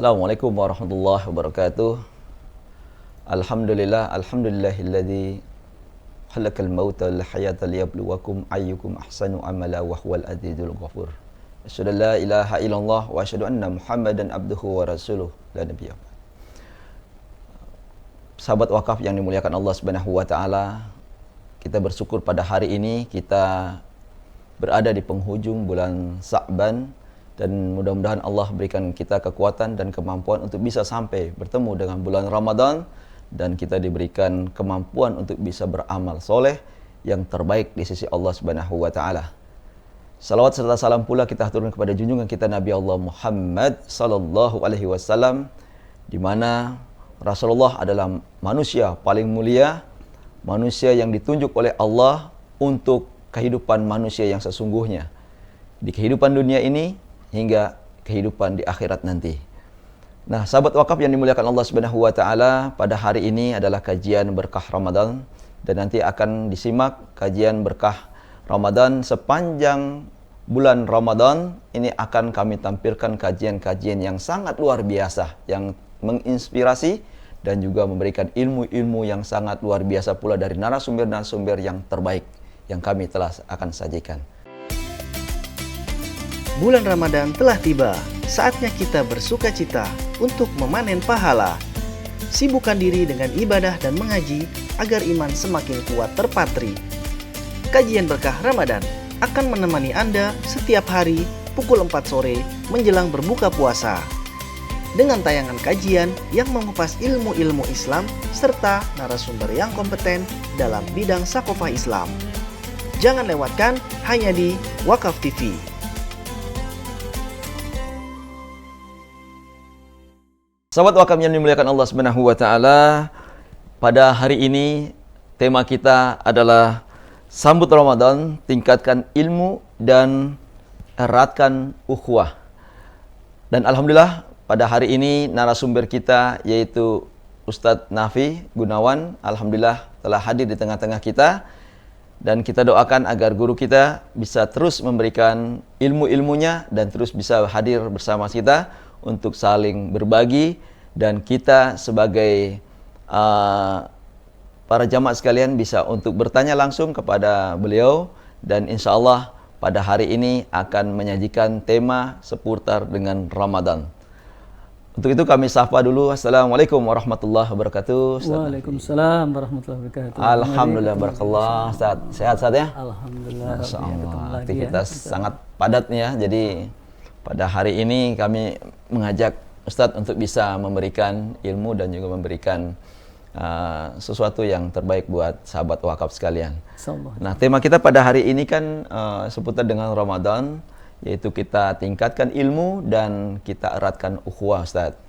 Assalamualaikum warahmatullahi wabarakatuh. Alhamdulillahilladzi khalaqal mauta wal hayata liyabluwakum ayyukum ahsanu amala wa huwal azizul ghafur. Asyhadu an la ilaha illallah wa asyhadu anna Muhammadan abduhu wa rasuluh la nabiyya. Sahabat wakaf yang dimuliakan Allah Subhanahu wa taala, kita bersyukur pada hari ini kita berada di penghujung bulan Sa'ban, dan mudah-mudahan Allah berikan kita kekuatan dan kemampuan untuk bisa sampai bertemu dengan bulan Ramadan, dan kita diberikan kemampuan untuk bisa beramal soleh yang terbaik di sisi Allah Subhanahu wa taala. Salawat serta salam pula kita haturkan kepada junjungan kita Nabi Allah Muhammad sallallahu alaihi wasallam, di mana Rasulullah adalah manusia paling mulia, manusia yang ditunjuk oleh Allah untuk kehidupan manusia yang sesungguhnya di kehidupan dunia ini hingga kehidupan di akhirat nanti. Nah, sahabat wakaf yang dimuliakan Allah Subhanahu wa taala, pada hari ini adalah kajian berkah Ramadan, dan nanti akan disimak kajian berkah Ramadan sepanjang bulan Ramadan. Ini akan kami tampilkan kajian-kajian yang sangat luar biasa, yang menginspirasi dan juga memberikan ilmu-ilmu yang sangat luar biasa pula dari narasumber-narasumber yang terbaik yang kami telah akan sajikan. Bulan Ramadan telah tiba, saatnya kita bersukacita untuk memanen pahala. Sibukkan diri dengan ibadah dan mengaji agar iman semakin kuat terpatri. Kajian berkah Ramadan akan menemani Anda setiap hari pukul 4 sore menjelang berbuka puasa. Dengan tayangan kajian yang mengupas ilmu-ilmu Islam serta narasumber yang kompeten dalam bidang sakofah Islam. Jangan lewatkan hanya di Wakaf TV. Sahabat wakaf yang dimuliakan Allah Subhanahu wa taala, pada hari ini tema kita adalah sambut Ramadan, tingkatkan ilmu dan eratkan ukhuwah. Dan alhamdulillah pada hari ini narasumber kita yaitu Ustadz Nafi Gunawan, alhamdulillah telah hadir di tengah-tengah kita, dan kita doakan agar guru kita bisa terus memberikan ilmu-ilmunya dan terus bisa hadir bersama kita untuk saling berbagi, dan kita sebagai para jamaah sekalian bisa untuk bertanya langsung kepada beliau, dan insya Allah pada hari ini akan menyajikan tema seputar dengan Ramadan. Untuk itu kami sapa dulu. Assalamualaikum warahmatullahi wabarakatuh. Waalaikumsalam warahmatullahi wabarakatuh. Alhamdulillah, barakallah. Sehat ya? Alhamdulillah. Aktivitas sangat padat ya. Jadi pada hari ini kami mengajak Ustadz untuk bisa memberikan ilmu dan juga memberikan sesuatu yang terbaik buat sahabat wakaf sekalian. Nah, tema kita pada hari ini kan seputar dengan Ramadan, yaitu kita tingkatkan ilmu dan kita eratkan ukhuwah, Ustadz.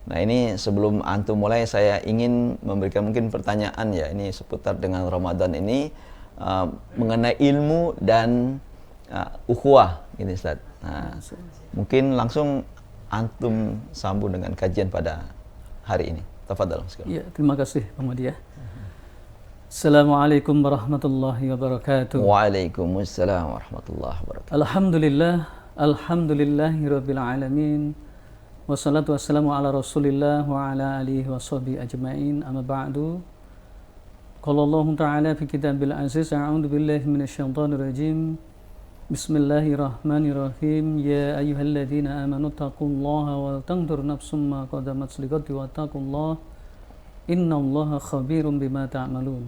Nah, ini sebelum antum mulai, saya ingin memberikan mungkin pertanyaan ya, ini seputar dengan Ramadan ini mengenai ilmu dan ukhuwah ini, Ustadz. Nah, mungkin langsung antum sambung dengan kajian pada hari ini. Tafadhal. Ya, terima kasih Pak Madi ya. Assalamualaikum warahmatullahi wabarakatuh. Waalaikumsalam warahmatullahi wabarakatuh. Alhamdulillahirabbil alamin. Wassalatu wassalamu ala Rasulillah wa ala alihi washabihi ajmain. Amma ba'du. Qala Allah Ta'ala fi kitabil aziz, a'udzu billahi minasyaitonir rajim. Bismillahirrahmanirrahim. Ya ayyuhalladzina amanu taqullaha wal tanzur nafsum ma qaddamat lighadin wattaqullaha innallaha khabirum bima ta'malun.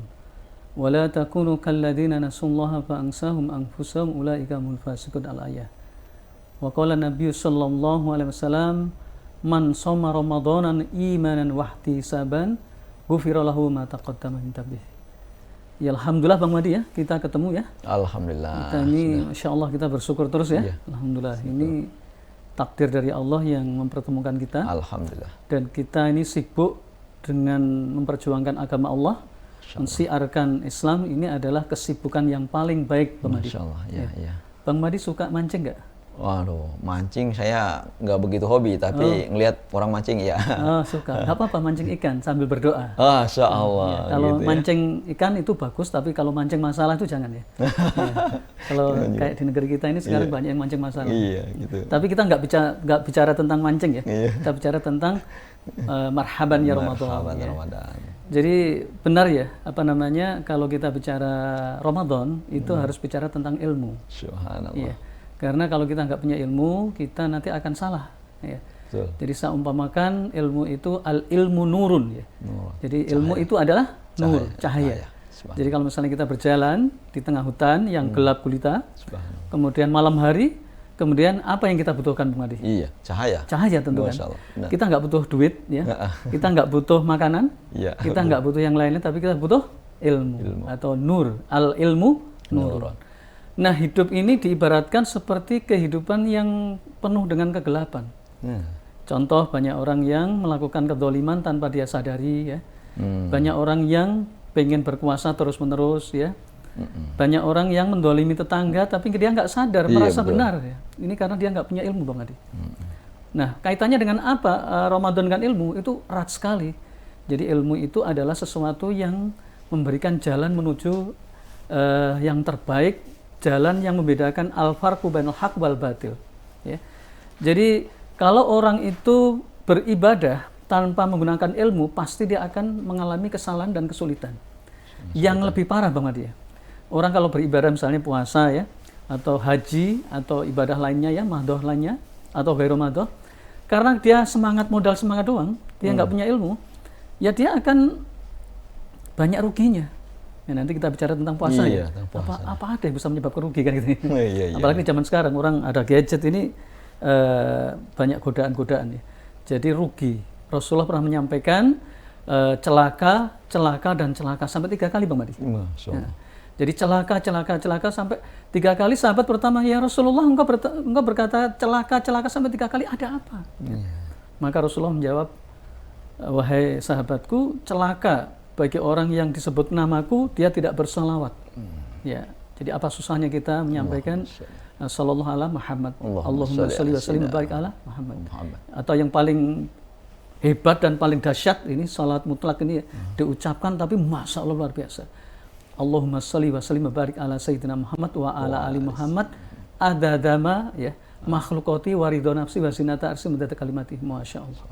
Wa la takunu kalladzina nasullaha fa ansahum anfusahum ulaika humul fasiqun al-ayah. Wa qala Nabi sallallahu alaihi wasallam, man shoma ramadanan imanan wa ihtisaban ghufira lahu ma taqaddama min dhanbihi. Ya, alhamdulillah Bang Madi ya, kita ketemu ya. Alhamdulillah. Kita ini insya Allah kita bersyukur terus ya. Iya. Alhamdulillah, ini takdir dari Allah yang mempertemukan kita. Alhamdulillah. Dan kita ini sibuk dengan memperjuangkan agama Allah, mensiarkan Islam. Ini adalah kesibukan yang paling baik Bang Madi. Masya Allah, ya. Bang Madi suka mancing nggak? Waduh, mancing saya nggak begitu hobi, tapi ngelihat orang mancing ya. Oh, suka. Nggak apa-apa mancing ikan sambil berdoa. Masya Allah. Ya, kalau gitu ya. mancing ikan itu bagus, tapi kalau mancing masalah itu jangan ya. Ya. Kalau kayak di negeri kita ini sekarang banyak yang mancing masalah. Iya, gitu. Tapi kita nggak bicara tentang mancing ya. Iya. Kita bicara tentang marhaban ya Ramadan. Marhaban Ya. Ramadan. Jadi benar ya, kalau kita bicara Ramadan itu harus bicara tentang ilmu. Subhanallah. Iya. Karena kalau kita nggak punya ilmu, kita nanti akan salah. Ya. Betul. Jadi saya umpamakan ilmu itu al-ilmu nurun. Ya. Nur. Jadi ilmu itu adalah nur, cahaya. Jadi kalau misalnya kita berjalan di tengah hutan yang gelap gulita, Subhanallah. kemudian malam hari, kemudian apa yang kita butuhkan, Bung Adi? Iya, cahaya. Cahaya tentu kan. Masya Allah, benar. Kita nggak butuh duit, ya. Kita nggak butuh makanan, Iya. kita nggak butuh yang lainnya, tapi kita butuh ilmu. Atau nur. Al-ilmu nurun. Nah, hidup ini diibaratkan seperti kehidupan yang penuh dengan kegelapan. Contoh, banyak orang yang melakukan kedzaliman tanpa dia sadari, ya. Banyak orang yang pengen berkuasa terus-menerus, ya. Banyak orang yang mendolimi tetangga, tapi dia nggak sadar, merasa benar. Ya. Ini karena dia nggak punya ilmu, Bang Adi. Nah, kaitannya dengan apa? Ramadan dengan ilmu itu erat sekali. Jadi ilmu itu adalah sesuatu yang memberikan jalan menuju yang terbaik, jalan yang membedakan al-farqu bainal haq wal batil. Ya. Jadi kalau orang itu beribadah tanpa menggunakan ilmu, pasti dia akan mengalami kesalahan dan kesulitan. Yang lebih parah, Bang Adi, ya. Orang kalau beribadah misalnya puasa ya, atau haji, atau ibadah lainnya ya, mahdoh lainnya, atau ghairu mahdoh, karena dia modal semangat doang, dia nggak punya ilmu, ya dia akan banyak ruginya. Ya, nanti kita bicara tentang puasa ya. Apa ada yang bisa menyebabkan rugi kan gitu. Apalagi zaman sekarang orang ada gadget ini banyak godaan-godaan ya. Jadi rugi. Rasulullah pernah menyampaikan celaka sampai 3 kali, Bang Madi. Nah, jadi celaka sampai 3 kali. Sahabat pertama, ya Rasulullah, engkau berkata celaka sampai 3 kali, ada apa? Maka Rasulullah menjawab, wahai sahabatku, celaka bagi orang yang disebut namaku, dia tidak bersalawat. Ya, jadi apa susahnya kita menyampaikan sallallahu ala Muhammad, Allahumma sholli wa sallim barik ala Muhammad. Atau yang paling hebat dan paling dahsyat ini salat mutlak ini diucapkan tapi masya Allah luar biasa. Allahumma sholli wa sallim barik ala sayyidina Muhammad wa ala ali Muhammad adadama ya makhlukati wa ridho nafsi wa zinata arsi mudada kalimati. Masya Allah.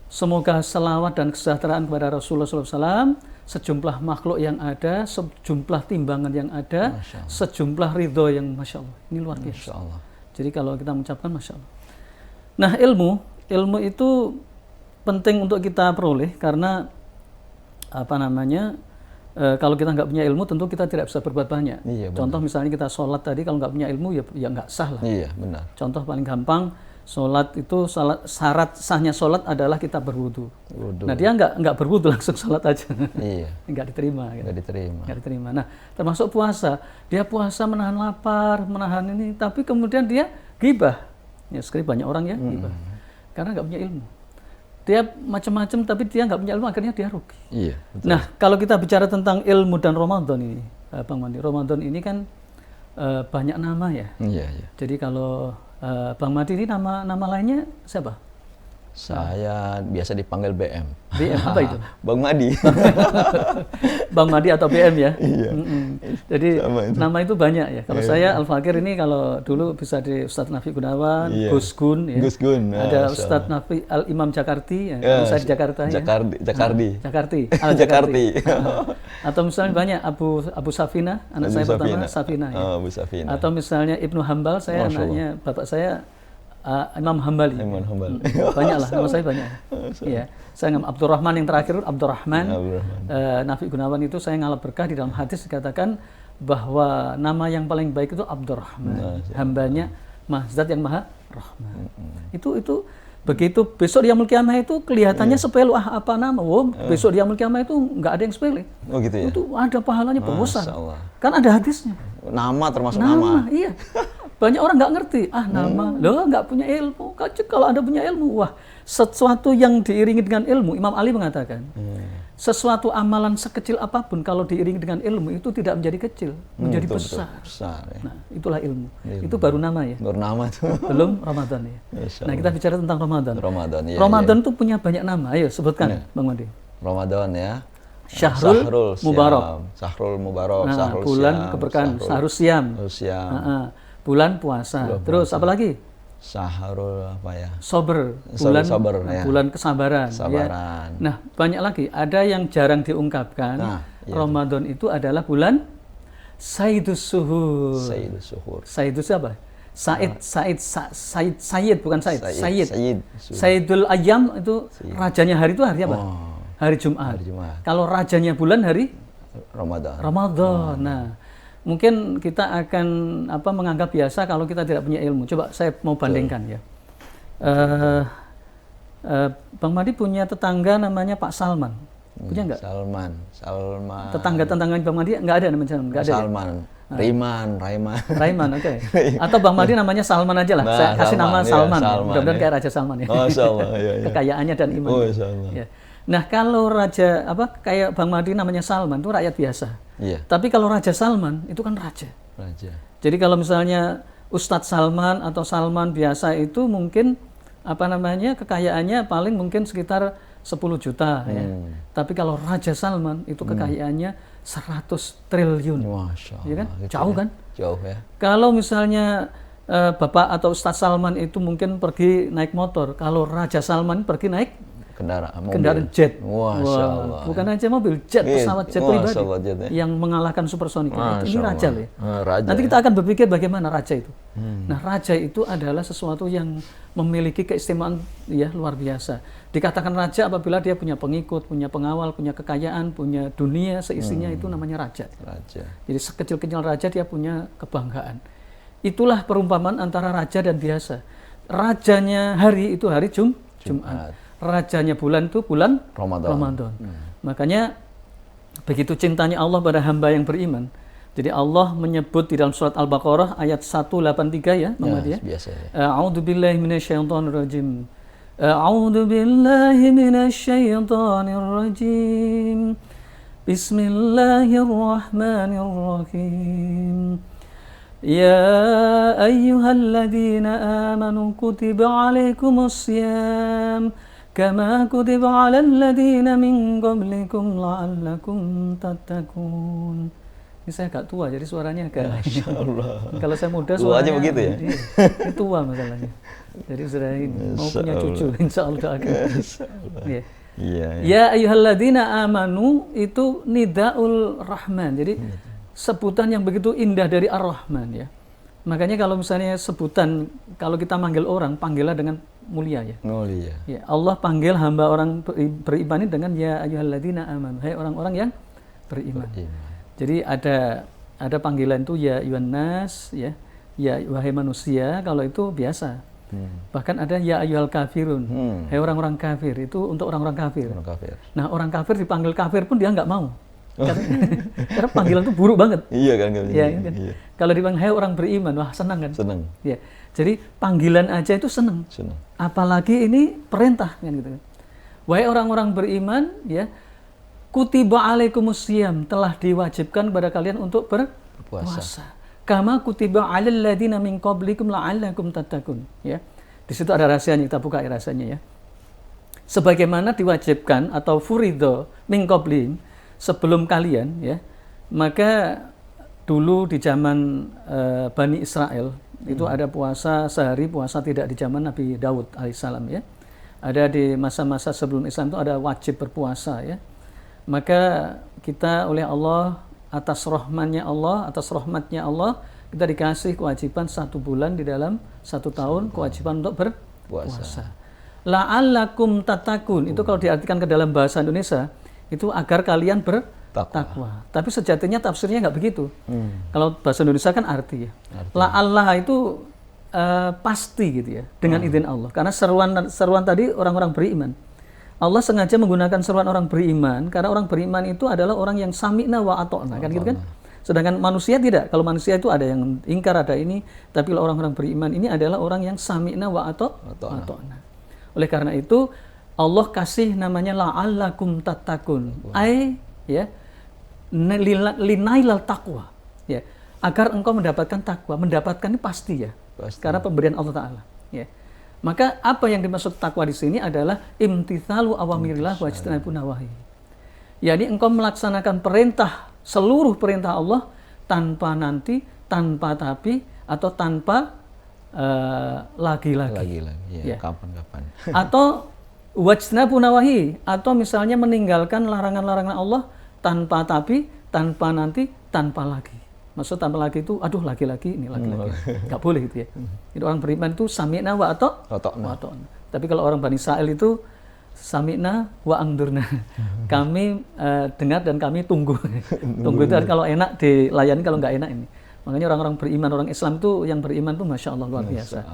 Semoga selawat dan kesejahteraan kepada Rasulullah SAW, sejumlah makhluk yang ada, sejumlah timbangan yang ada, sejumlah ridho yang Masya Allah. Ini luar biasa. Jadi kalau kita mengucapkan Masya Allah. Nah, ilmu itu penting untuk kita peroleh karena kalau kita nggak punya ilmu tentu kita tidak bisa berbuat banyak. Contoh misalnya kita sholat tadi, kalau nggak punya ilmu ya nggak sah lah. Iya, benar. Contoh paling gampang, sholat itu syarat sahnya sholat adalah kita berwudu. Nah, dia nggak berwudu langsung sholat aja. Iya. nggak diterima. Nggak diterima. Nah, termasuk puasa. Dia puasa menahan lapar, menahan ini, tapi kemudian dia ghibah. Ya, sekali banyak orang ya ghibah. Karena nggak punya ilmu. Dia macam-macam, tapi dia nggak punya ilmu, akhirnya dia rugi. Iya. Betul. Nah, kalau kita bicara tentang ilmu dan Ramadan ini, Bang Mandi, Ramadan ini kan banyak nama ya. Iya. Jadi kalau Bang Madi ini nama lainnya siapa? Saya biasa dipanggil BM. BM apa itu? Bang Madi. Bang Madi atau BM ya? Iya. Jadi nama itu banyak ya. Kalau saya Al-Fakir ini kalau dulu bisa di Ustadz Nafi Gunawan, Gus Gun ya. Gus Gun. Ada Ustadz Nafi Al-Imam Jakarti, ya. Saya di Jakarta ya. Jakarti. Atau misalnya banyak Abu Safina, anak saya pertama Safina ya. Abu Safina. Atau misalnya Ibnu Hambal, saya anaknya bapak saya Imam Hambali. Banyak lah, nama saya banyak. Iya. Saya Abdurrahman yang terakhir, Abdurrahman. Nafi Gunawan itu saya ngalap berkah di dalam hadis dikatakan bahwa nama yang paling baik itu Abdurrahman. Hambanya Zat yang Maha Rahman. Itu begitu besok di Yaumul Qiyamah itu kelihatannya sepele, apa nama? Besok di Yaumul Qiyamah itu nggak ada yang sepele. Oh gitu ya. Itu ada pahalanya besar. Kan ada hadisnya. Nama termasuk nama. Iya. Banyak orang nggak ngerti, nama, loh nggak punya ilmu. Kalau Anda punya ilmu, wah, sesuatu yang diiringi dengan ilmu, Imam Ali mengatakan, sesuatu amalan sekecil apapun kalau diiringi dengan ilmu itu tidak menjadi kecil, menjadi betul, besar. besar ya. Nah, itulah ilmu. Itu baru nama ya. Baru nama tuh. Belum Ramadan ya. Nah, kita bicara tentang Ramadan. Ramadan ya. Ramadan itu punya banyak nama. Ayo sebutkan, Bang Madi. Ramadan ya. Syahrul Mubarak. Syahrul Mubarak, Nah, Syahrul bulan Syam, keberkahan, Syahrul Siam. Siam. Bulan puasa. Terus apa lagi? Syahrul apa ya? Sober, bulan Sober, ya. bulan kesabaran. Sabaran. Ya. Nah, banyak lagi. Ada yang jarang diungkapkan. Ramadan itu adalah bulan Sayyidus Suhur. Sayyidus Suhur. Sayyidus apa? Sayyid bukan Sayyid. Sayyid. Sayyidul Ayyam itu rajanya hari itu hari apa? Hari Jumat. Kalau rajanya bulan hari Ramadan. Nah, mungkin kita akan menganggap biasa kalau kita tidak punya ilmu. Coba saya mau bandingkan ya. Bang Madi punya tetangga namanya Pak Salman. Punya nggak? Salman. Tetangga-tetangga Bang Madi nggak ada namanya Salman. Nggak ada. Salman. Raiman, oke. Atau Bang Madi namanya Salman aja lah. Saya kasih nama Salman. Ya, Mudah-mudahan kayak Raja Salman ya. Masya Allah, ya. Kekayaannya dan iman. Ya. Nah, kalau raja kayak Bang Madi namanya Salman itu rakyat biasa. Iya. Tapi kalau Raja Salman itu kan raja. Jadi kalau misalnya Ustadz Salman atau Salman biasa itu mungkin kekayaannya paling mungkin sekitar 10 juta ya. Tapi kalau Raja Salman itu kekayaannya 100 triliun. Masya Allah. Ya kan? Gitu Jauh ya. kan? Jauh ya. Kalau misalnya Bapak atau Ustadz Salman itu mungkin pergi naik motor, kalau Raja Salman pergi naik kendaraan jet. Masya Allah. Bukan aja mobil, jet, pesawat jet pribadi ya. yang mengalahkan supersonik. Ini raja loh ya. Raja, Nanti kita akan berpikir bagaimana raja itu. Nah, raja itu adalah sesuatu yang memiliki keistimewaan ya luar biasa. Dikatakan raja apabila dia punya pengikut, punya pengawal, punya kekayaan, punya dunia seisinya, itu namanya raja. Jadi sekecil-kecil raja dia punya kebanggaan. Itulah perumpamaan antara raja dan biasa. Rajanya hari itu hari Jumat. Rajanya bulan itu bulan Ramadan. Makanya begitu cintanya Allah pada hamba yang beriman. Jadi Allah menyebut di dalam surat Al-Baqarah ayat 183 ya, Muhammad ya. A'udzu billahi minasyaitonir rajim. A'udzu billahi minasyaitonir rajim. Bismillahirrahmanirrahim. Ya ayyuhalladzina amanu kutiba 'alaikumussyam kama kutiba 'alal ladzina min qablikum la'allakum tattaqun. Ini saya agak tua jadi suaranya agak. Masya Allah. Kalau saya muda suaranya suaranya begitu ya. Ini tua masalahnya. Jadi sudah mau punya cucu insyaallah doakan. Iya. Ya ayyuhalladzina amanu itu nidaul rahman. Jadi sebutan yang begitu indah dari Ar-Rahman ya. Makanya kalau misalnya sebutan, kalau kita manggil orang, panggillah dengan mulia ya. Mulia. Ya, Allah panggil hamba orang beriman ini dengan ya ayyuhalladzina amanu. Hai orang-orang yang beriman. Jadi ada panggilan itu ya ayyuhan nas ya. Ya wahai manusia, kalau itu biasa. Bahkan ada ya ayyuhal kafirun. Hai orang-orang kafir, itu untuk orang-orang kafir. Nah, orang kafir dipanggil kafir pun dia nggak mau. Karena panggilan itu buruk banget. Iya kan? Kan? Kalau dipanggil hai orang beriman, wah senang kan? Senang. Ya. Jadi panggilan aja itu senang. Apalagi ini perintah kan gitu kan. Wahai orang-orang beriman, ya, kutiba alaikumussyam, telah diwajibkan kepada kalian untuk berpuasa. Kama kutiba alal ladzina min qablikum la'allakum tattaqun, ya. Di situ ada rahasianya, kita buka rahasianya ya. Sebagaimana diwajibkan atau furidho min qablihim, sebelum kalian ya, maka dulu di zaman Bani Israel itu ada puasa sehari, puasa tidak di zaman Nabi Daud alaihissalam ya. Ada di masa-masa sebelum Islam itu ada wajib berpuasa ya. Maka kita oleh Allah atas rahmatnya Allah kita dikasih kewajiban 1 bulan di dalam 1 tahun kewajiban untuk berpuasa. La'allakum tattaqun itu kalau diartikan ke dalam bahasa Indonesia itu agar kalian bertakwa. Tapi sejatinya tafsirnya nggak begitu. Kalau bahasa Indonesia kan arti ya. La Allah itu pasti gitu ya, dengan izin Allah. Karena seruan tadi orang-orang beriman. Allah sengaja menggunakan seruan orang beriman karena orang beriman itu adalah orang yang sami'na wa ata'na kan gitu kan. Sedangkan manusia tidak. Kalau manusia itu ada yang ingkar, ada ini. Tapi kalau orang-orang beriman ini adalah orang yang sami'na wa ata'na. Oleh karena itu Allah kasih namanya la'allakum tattaqun. Ya, linailal taqwa. Ya, agar engkau mendapatkan takwa. Mendapatkan ini pasti ya. Pasti. Karena pemberian Allah Ta'ala. Ya. Maka apa yang dimaksud takwa di sini adalah imtithalu awamirillah wa ijtinabun nawahi. Jadi engkau melaksanakan perintah, seluruh perintah Allah tanpa nanti, tanpa tapi, atau tanpa lagi-lagi. Ya. Kapan-kapan. Atau wajtinabu nawahi, atau misalnya meninggalkan larangan-larangan Allah tanpa tapi, tanpa nanti, tanpa lagi. Maksud tanpa lagi itu, aduh lagi-lagi, ini lagi-lagi. Nggak boleh gitu ya. Jadi orang beriman itu sami'na wa ata'na. Tapi kalau orang Bani Israil itu sami'na wa angdurna. Kami dengar dan kami tunggu. Tunggu itu kalau enak dilayani, kalau nggak enak ini. Makanya orang-orang beriman, orang Islam itu yang beriman itu Masya Allah luar biasa.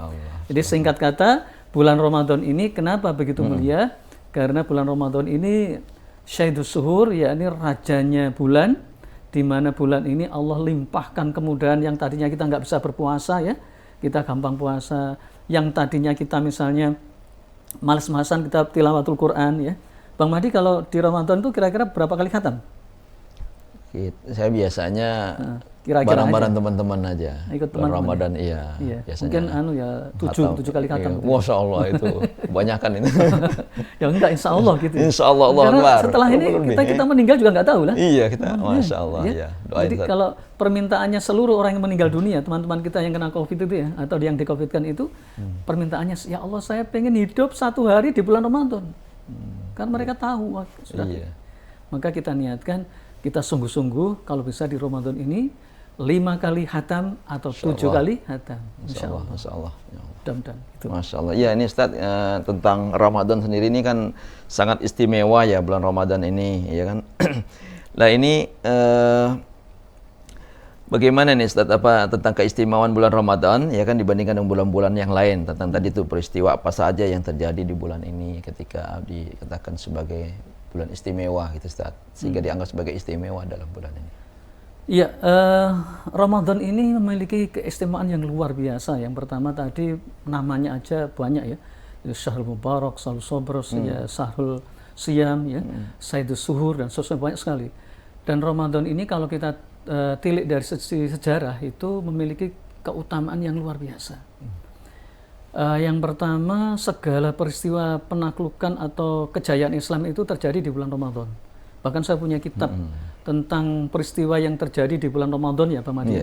Jadi singkat kata, bulan Ramadan ini kenapa begitu mulia? Karena bulan Ramadan ini Syaidus Suhur, yakni rajanya bulan, di mana bulan ini Allah limpahkan kemudahan yang tadinya kita nggak bisa berpuasa ya, kita gampang puasa. Yang tadinya kita misalnya malas-malasan kita tilawatul Quran ya. Bang Mahdi kalau di Ramadan itu kira-kira berapa kali khatam? Saya biasanya kira-kira bareng-bareng teman-teman aja. Ikut teman-teman. Ramadan iya. Biasanya mungkin tujuh kali khatam. Iya. Masya Allah itu kebanyakan itu. Ya enggak, insya Allah gitu. Insya Allah, Allah Karena Akbar. setelah ini kita meninggal juga nggak tahu lah. Iya kita, Masya Allah ya. Jadi kalau permintaannya seluruh orang yang meninggal dunia, teman-teman kita yang kena COVID itu ya, atau yang di COVID-kan itu, permintaannya, ya Allah saya pengen hidup 1 hari di bulan Ramadan. Karena mereka tahu sudah. Iya. Maka kita niatkan, kita sungguh-sungguh kalau bisa di Ramadan ini 5 kali hatam atau 7 kali hatam. Masya Allah. Masya Allah. Mudah-mudahan. Masya Allah. Ya ini Ustaz tentang Ramadan sendiri ini kan sangat istimewa ya bulan Ramadan ini, ya kan. Nah ini bagaimana nih Ustaz tentang keistimewaan bulan Ramadan ya kan dibandingkan dengan bulan-bulan yang lain, tentang tadi itu peristiwa apa saja yang terjadi di bulan ini ketika dikatakan sebagai bulan istimewa gitu Ustaz, sehingga dianggap sebagai istimewa dalam bulan ini. Iya, Ramadan ini memiliki keistimewaan yang luar biasa. Yang pertama tadi namanya aja banyak ya, Syahrul Mubarak, Syahrul Sabr, ya, Syahrul Siyam, ya, Sayyidus Suhur dan seterusnya banyak sekali. Dan Ramadan ini kalau kita tilik dari sisi sejarah itu memiliki keutamaan yang luar biasa. Yang pertama, segala peristiwa penaklukan atau kejayaan Islam itu terjadi di bulan Ramadan. Bahkan saya punya kitab tentang peristiwa yang terjadi di bulan Ramadan ya Pak Madi.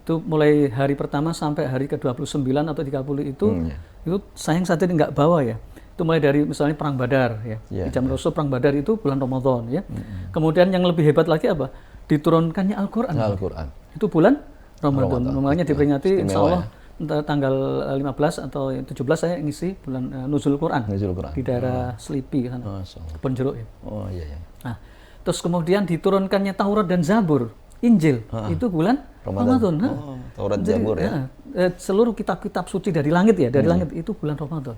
Itu mulai hari pertama sampai hari ke-29 atau 30 itu sayang saat ini nggak bawa ya. Itu mulai dari misalnya Perang Badar ya. Di zaman Rasul Perang Badar itu bulan Ramadan ya. Kemudian yang lebih hebat lagi apa? Diturunkannya Al-Quran. Itu bulan Ramadan. Makanya diperingati insya Allah tanggal 15 atau 17 saya ngisi bulan Nuzul Quran di daerah Selipi sana, Kebon Jeruk ya. Oh iya ya. Nah, terus kemudian diturunkannya Taurat dan Zabur, Injil itu bulan Ramadan. Taurat Zabur ya. Seluruh kitab-kitab suci dari langit ya, dari langit itu bulan Ramadan.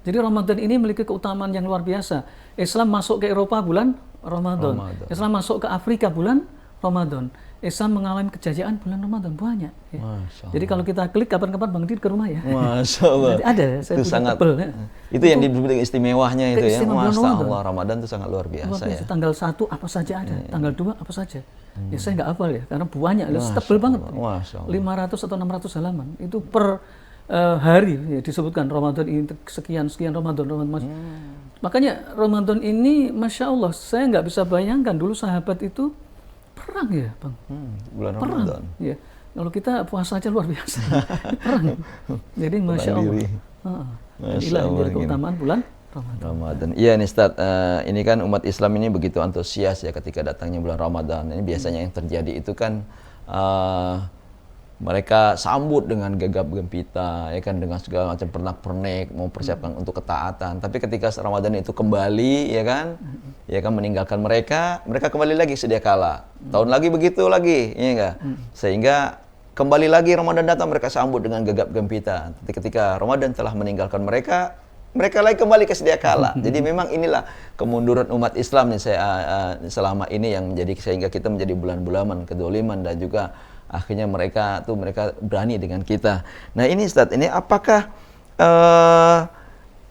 Jadi Ramadan ini memiliki keutamaan yang luar biasa. Islam masuk ke Eropa bulan Ramadan. Islam masuk ke Afrika bulan Ramadan. Islam mengalami kejayaan bulan Ramadan banyak. Ya. Jadi kalau kita klik kapan-kapan Bang Dir ke rumah ya. Masya Allah. Ada, saya itu sangat tebel, ya. Itu yang disebut istimewanya itu ya. Masya Allah, Ramadan itu sangat luar biasa ya. Tanggal 1 apa saja ada, tanggal 2 apa saja. Ya saya nggak hafal ya, karena banyak, tebel banget. 500 atau 600 halaman. Itu per hari ya, disebutkan Ramadan ini sekian Ramadan. Makanya Ramadan ini Masya Allah, saya nggak bisa bayangkan dulu sahabat itu perang ya Bang. Bulan perang. Ramadan. Ya. Kalau kita puasa aja luar biasa. Perang. Jadi Masya Allah. Inilah yang menjadi keutamaan bulan Ramadan. Iya nih Ustaz, ini kan umat Islam ini begitu antusias ya ketika datangnya bulan Ramadan. Ini biasanya yang terjadi itu kan mereka sambut dengan gegap gempita, ya kan, dengan segala macam pernak-pernik, mau persiapkan untuk ketaatan. Tapi ketika Ramadan itu kembali, ya kan meninggalkan mereka kembali lagi sedia kala. Tahun lagi begitu lagi, ya enggak? Sehingga kembali lagi Ramadan datang, mereka sambut dengan gegap gempita. Tapi ketika Ramadan telah meninggalkan mereka, mereka lagi kembali ke sedia kala. Jadi memang inilah kemunduran umat Islam nih selama ini yang menjadi sehingga kita menjadi bulan-bulanan kedoliman dan juga akhirnya mereka berani dengan kita. Nah ini Ustaz, ini apakah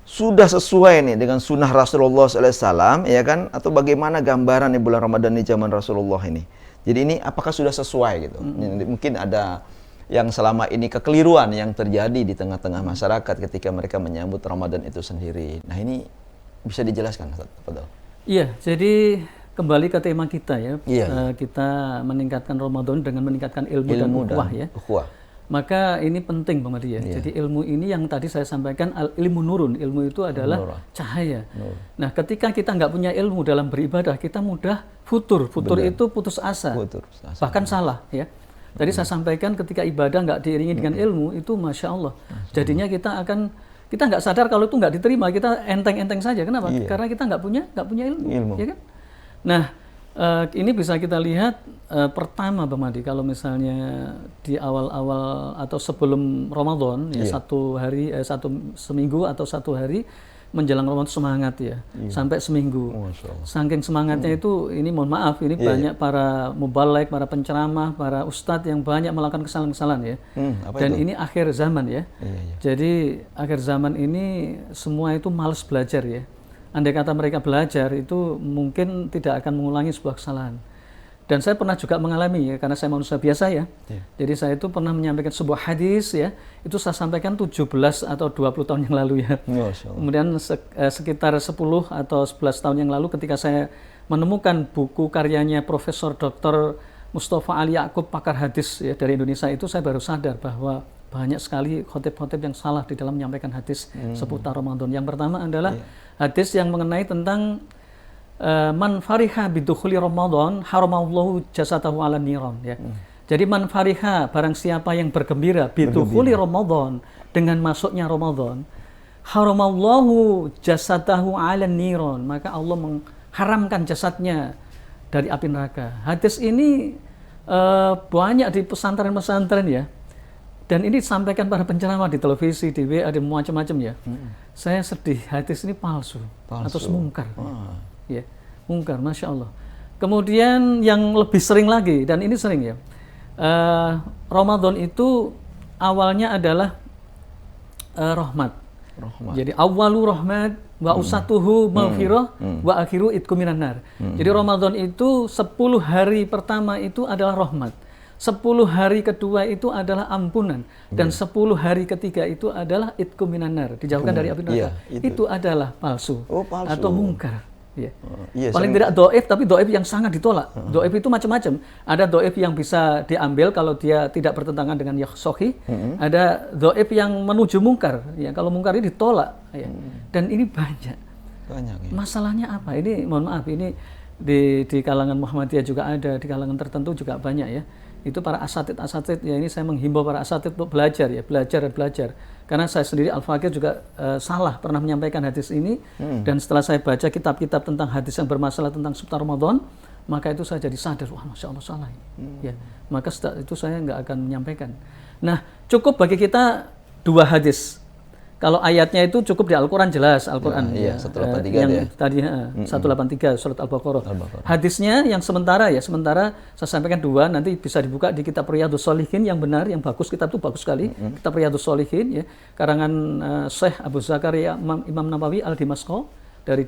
sudah sesuai nih dengan sunnah Rasulullah SAW, ya kan? Atau bagaimana gambaran nih bulan Ramadan di zaman Rasulullah ini? Jadi ini apakah sudah sesuai gitu? Mungkin ada yang selama ini kekeliruan yang terjadi di tengah-tengah masyarakat ketika mereka menyambut Ramadan itu sendiri. Nah ini bisa dijelaskan, Ustaz? Iya, jadi kembali ke tema kita ya. Iya. Kita meningkatkan Ramadan dengan meningkatkan ilmu dan ukhuwah ya. Ukhuwah. Maka ini penting Bang Madi ya. Iya. Jadi ilmu ini yang tadi saya sampaikan, ilmu nurun. Ilmu itu adalah cahaya. Nah ketika kita nggak punya ilmu dalam beribadah, kita mudah futur. Futur itu putus asa. Bahkan salah ya. Tadi saya sampaikan ketika ibadah nggak diiringi dengan ilmu, itu Masya Allah. Jadinya kita nggak sadar kalau itu nggak diterima, kita enteng-enteng saja. Kenapa? Iya. Karena kita nggak punya ilmu. Ya kan? Nah, ini bisa kita lihat pertama Bang Madi, kalau misalnya di awal-awal atau sebelum Ramadan ya, seminggu atau satu hari menjelang Ramadan semangat ya, sampai seminggu. Saking semangatnya itu, ini mohon maaf, ini banyak para mubaligh, para penceramah, para ustadz yang banyak melakukan kesalahan-kesalahan ya. Dan ini akhir zaman ya. Jadi akhir zaman ini semua itu malas belajar ya. Andai kata mereka belajar itu mungkin tidak akan mengulangi sebuah kesalahan. Dan saya pernah juga mengalami ya, karena saya manusia biasa ya. Jadi saya itu pernah menyampaikan sebuah hadis ya, itu saya sampaikan 17 atau 20 tahun yang lalu ya. Kemudian sekitar 10 atau 11 tahun yang lalu ketika saya menemukan buku karyanya Profesor Dr. Mustafa Ali Ya'qub, pakar hadis ya, dari Indonesia, itu saya baru sadar bahwa banyak sekali khotib-khotib yang salah di dalam menyampaikan hadis seputar Ramadan. Yang pertama adalah hadis yang mengenai tentang man fariha bidukhuli Ramadan haramallahu jasadahu ala niran ya. Jadi man fariha, barang siapa yang bergembira bidukhuli Ramadan, dengan masuknya Ramadan, haramallahu jasadahu ala niran, maka Allah mengharamkan jasadnya dari api neraka. Hadis ini banyak di pesantren-pesantren ya. Dan ini disampaikan para penceramah di televisi, di WA, di macam-macam ya. Saya sedih, hadis ini palsu. Atau mungkar. Ya, mungkar, Masya Allah. Kemudian yang lebih sering lagi, dan ini sering ya, Ramadan itu awalnya adalah rahmat. Jadi awalu rahmat wa usatuhu maghfirah wa akhiru itqu minan nar. Jadi Ramadan itu 10 hari pertama itu adalah rahmat. 10 hari kedua itu adalah ampunan, dan 10 hari ketiga itu adalah itqu minan nar, dijauhkan dari api neraka. Itu adalah palsu, atau mungkar. Ya. Paling tidak doif, tapi doif yang sangat ditolak. Doif itu macam-macam. Ada doif yang bisa diambil kalau dia tidak bertentangan dengan yang sahih. Ada doif yang menuju mungkar. Ya, kalau mungkar ini ditolak. Ya. Dan ini banyak. Ya. Masalahnya apa? Ini mohon maaf, ini di kalangan Muhammadiyah juga ada, di kalangan tertentu juga banyak ya. Itu para asatid ya, ini saya menghimbau para asatid untuk belajar ya, belajar. Karena saya sendiri Al-Fakir juga salah pernah menyampaikan hadis ini, dan setelah saya baca kitab-kitab tentang hadis yang bermasalah tentang seputar Ramadan, maka itu saya jadi sadar, wah Masya Allah salah ya. Maka itu saya nggak akan menyampaikan. Nah, cukup bagi kita 2 hadis. Kalau ayatnya itu cukup di Al-Quran, jelas Al-Quran. Iya, 183 yang ya. Tadi 183 surat Al-Baqarah. Hadisnya yang sementara saya sampaikan 2, nanti bisa dibuka di kitab Riyadhus Shalihin yang benar, yang bagus, kitab itu bagus sekali. Kitab Riyadhus Shalihin ya, karangan Syekh Abu Zakaria Imam Nawawi Al-Dimasqo, dari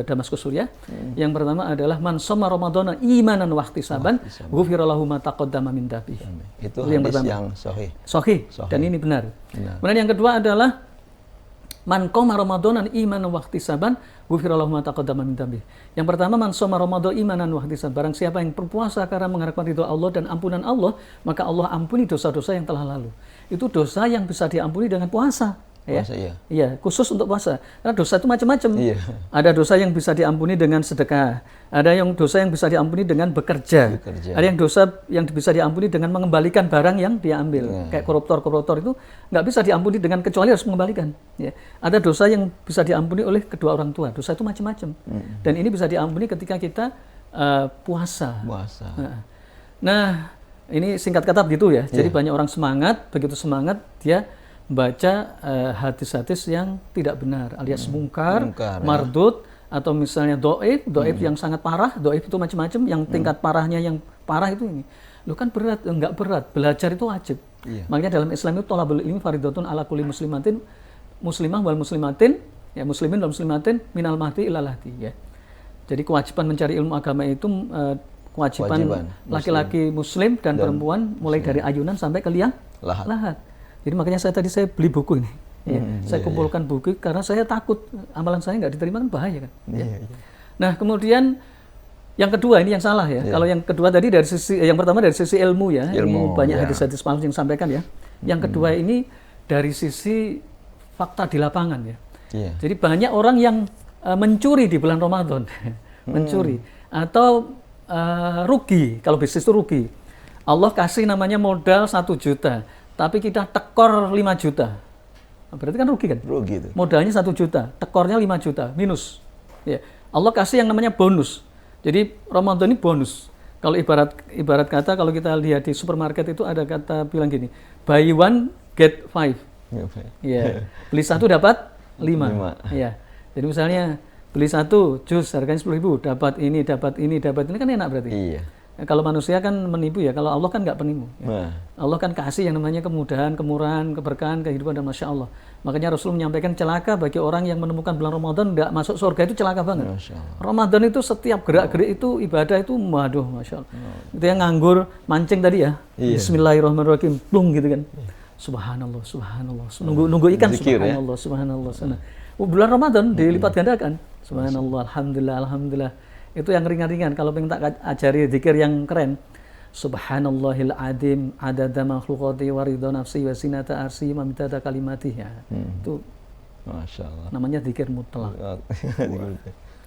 Damaskus Suriah. Yang pertama adalah man shoma ramadhana imanan wa ihtisaban ghufira lahu ma taqaddama min dhanbi. Itu hadis yang sahih. Dan ini benar. Kemudian yang kedua adalah man qoma ramadhanan imanan wa ihtisaban ghufira lahu ma taqaddama min dhanbi. Yang pertama, man shoma ramadhana imanan wa ihtisaban, barang siapa yang berpuasa karena mengharapkan ridha Allah dan ampunan Allah, maka Allah ampuni dosa-dosa yang telah lalu. Itu dosa yang bisa diampuni dengan puasa. Puasa, iya, khusus untuk puasa. Karena dosa itu macam-macam. Ada dosa yang bisa diampuni dengan sedekah. Ada yang dosa yang bisa diampuni dengan bekerja. Ada yang dosa yang bisa diampuni dengan mengembalikan barang yang dia ambil. Kayak koruptor itu nggak bisa diampuni dengan kecuali harus mengembalikan. Ya. Ada dosa yang bisa diampuni oleh kedua orang tua. Dosa itu macam-macam. Dan ini bisa diampuni ketika kita puasa. Nah, ini singkat kata begitu ya. Jadi banyak orang semangat, begitu semangat dia baca hadis-hadis yang tidak benar alias mungkar, Mungkar, ya. mardud, atau misalnya doib yang sangat parah. Doib itu macam-macam, yang tingkat parahnya yang parah itu ini. Lu kan berat, enggak berat. Belajar itu wajib. Iya. Makanya dalam Islam itu thalabul ilmi fardhatun ala kulli muslimatin muslimah wal muslimatin, ya muslimin wal muslimatin minal mahdi ilal lahdi, ya. Jadi kewajiban mencari ilmu agama itu kewajiban laki-laki muslim dan perempuan mulai dari ayunan sampai ke liang lahat. Jadi makanya saya beli buku ini. Ya. Saya kumpulkan buku karena saya takut amalan saya nggak diterima, kan bahaya kan. Ya. Nah, kemudian yang kedua ini yang salah ya. Kalau yang kedua tadi dari sisi, yang pertama dari sisi ilmu ya. Ini banyak hadis-hadis palsu yang disampaikan ya. Yang kedua ini dari sisi fakta di lapangan ya. Jadi banyak orang yang mencuri di bulan Ramadan. Mencuri atau rugi. Kalau bisnis itu rugi. Allah kasih namanya modal 1 juta, tapi kita tekor 5 juta. Berarti kan rugi kan? Rugi itu. Modalnya 1 juta, tekornya 5 juta, minus. Ya. Allah kasih yang namanya bonus. Jadi Ramadan ini bonus. Kalau ibarat kata, kalau kita lihat di supermarket itu ada kata bilang gini, buy one get 5. Ya. Beli 1 dapat 5. Ya. Jadi misalnya beli 1 jus harganya 10.000, dapat ini kan enak berarti. Iya. Kalau manusia kan menipu ya, kalau Allah kan nggak penipu. Ya. Allah kan kasih yang namanya kemudahan, kemurahan, keberkahan, kehidupan, dan Masya Allah. Makanya Rasul menyampaikan celaka bagi orang yang menemukan bulan Ramadan nggak masuk surga, itu celaka banget. Ramadan itu setiap gerak-gerik itu ibadah itu, waduh Masya Allah. Itu yang nganggur, mancing tadi ya, Bismillahirrahmanirrahim, plung gitu kan. Subhanallah, subhanallah. Nunggu ikan, subhanallah, subhanallah. Bulan Ramadan dilipat gandakan. Subhanallah, alhamdulillah, alhamdulillah. Itu yang ringan-ringan. Kalau pengen tak ajari zikir yang keren, Subhanallahil adzim adada makhluqati wa ridha nafsi wa sinata arsi wa midada kalimati. Ya. Itu Masya Allah. Namanya zikir mutlak.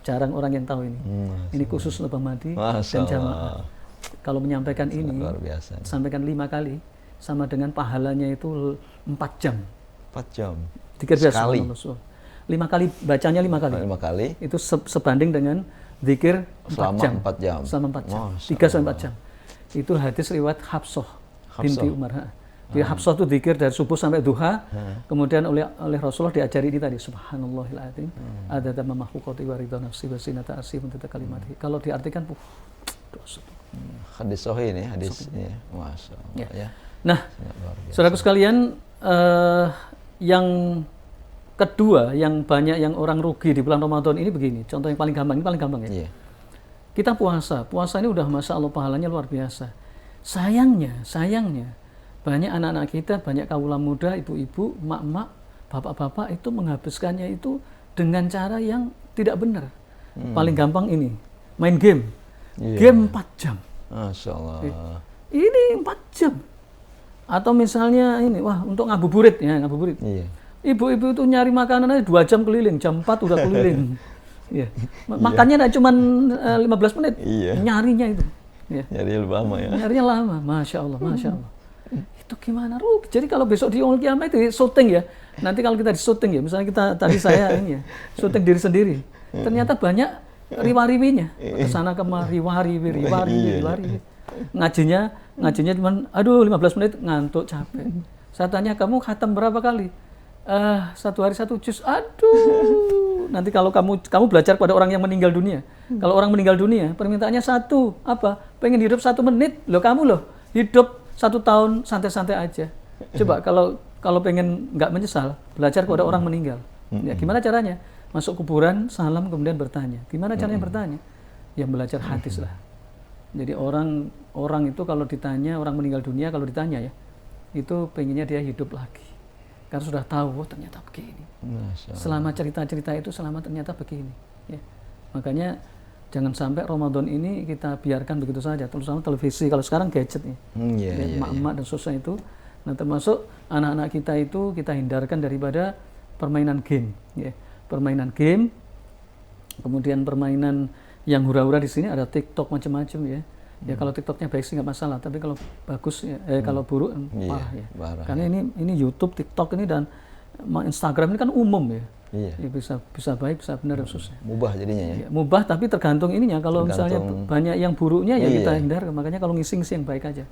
Jarang orang yang tahu ini. Ini khusus Lebah Madi dan jamaah. Kalau menyampaikan ini, sampaikan 5 kali, sama dengan pahalanya itu 4 jam. 4 jam. Zikir biasa. 5 kali, bacanya 5 kali. 5 kali. Itu sebanding dengan zikir 4 jam. 4 jam. Selama 4 jam. 3-4 jam. Itu hadis riwayat Hafsah binti Umar. Jadi Hafsah itu zikir dari subuh sampai duha. Kemudian oleh Rasulullah diajari ini tadi, Subhanallahil adzim adada makhluqati wa ridha nafsi wa zinata arsi wa midada kalimati. Kalau diartikan hadis sahih ini, hadis ini. Masya Allah. Ya. Nah, saudaraku sekalian, yang kedua yang banyak yang orang rugi di bulan Ramadan ini begini. Contoh yang paling gampang, ini paling gampang ya. Kita puasa ini udah Masya Allah pahalanya luar biasa. Sayangnya banyak anak-anak kita, banyak kaula muda, ibu-ibu, mak-mak, bapak-bapak itu menghabiskannya itu dengan cara yang tidak benar. Paling gampang ini, main game. Game 4 jam. Masya Allah. Ini 4 jam. Atau misalnya ini, wah untuk ngabuburit ya, ngabuburit. Ibu-ibu itu nyari makanan aja 2 jam keliling, jam 4 udah keliling. Makannya tidak cuma 15 menit, nyarinya itu. Nyarinya lama ya. Nyarinya lama, Masya Allah, Masya Allah. Itu gimana rugi? Jadi kalau besok di Yaumul Qiyamah itu syuting ya, nanti kalau kita di syuting ya, misalnya tadi saya ini ya, syuting diri sendiri, ternyata banyak riwa-riwinya, kesana kemari, riwari. Ngajinya cuma, aduh 15 menit ngantuk capek. Saya tanya, kamu khatam berapa kali? 1 hari 1 juz. Aduh. Nanti kalau kamu belajar pada orang yang meninggal dunia. Kalau orang meninggal dunia, permintaannya 1, apa? Pengen hidup 1 menit. Kamu hidup 1 tahun santai-santai aja. Coba kalau pengen nggak menyesal, belajar kepada orang meninggal. Ya, gimana caranya? Masuk kuburan, salam, kemudian bertanya. Gimana caranya bertanya? Ya belajar hadis lah. Jadi orang itu kalau ditanya, orang meninggal dunia kalau ditanya ya, itu pengennya dia hidup lagi. Karena sudah tahu, ternyata begini. Selama cerita-cerita itu, ternyata begini. Ya. Makanya jangan sampai Ramadan ini kita biarkan begitu saja, terutama televisi. Kalau sekarang gadget nih, emak-emak dan sosial itu. Nah, termasuk anak-anak kita itu kita hindarkan daripada permainan game. Ya. Permainan game, kemudian permainan yang hura-hura di sini ada TikTok macam-macam ya. Ya kalau TikToknya baik sih nggak masalah, tapi kalau bagus ya, kalau buruk parah ya. Karena ini YouTube, TikTok ini dan Instagram ini kan umum ya. Iya. Ya, bisa baik, bisa benar dan susah. Mubah jadinya ya. Ya, mubah tapi tergantung ininya. Kalau misalnya banyak yang buruknya ya kita Iya. hindar. Makanya kalau ngisi-ngisi yang baik aja.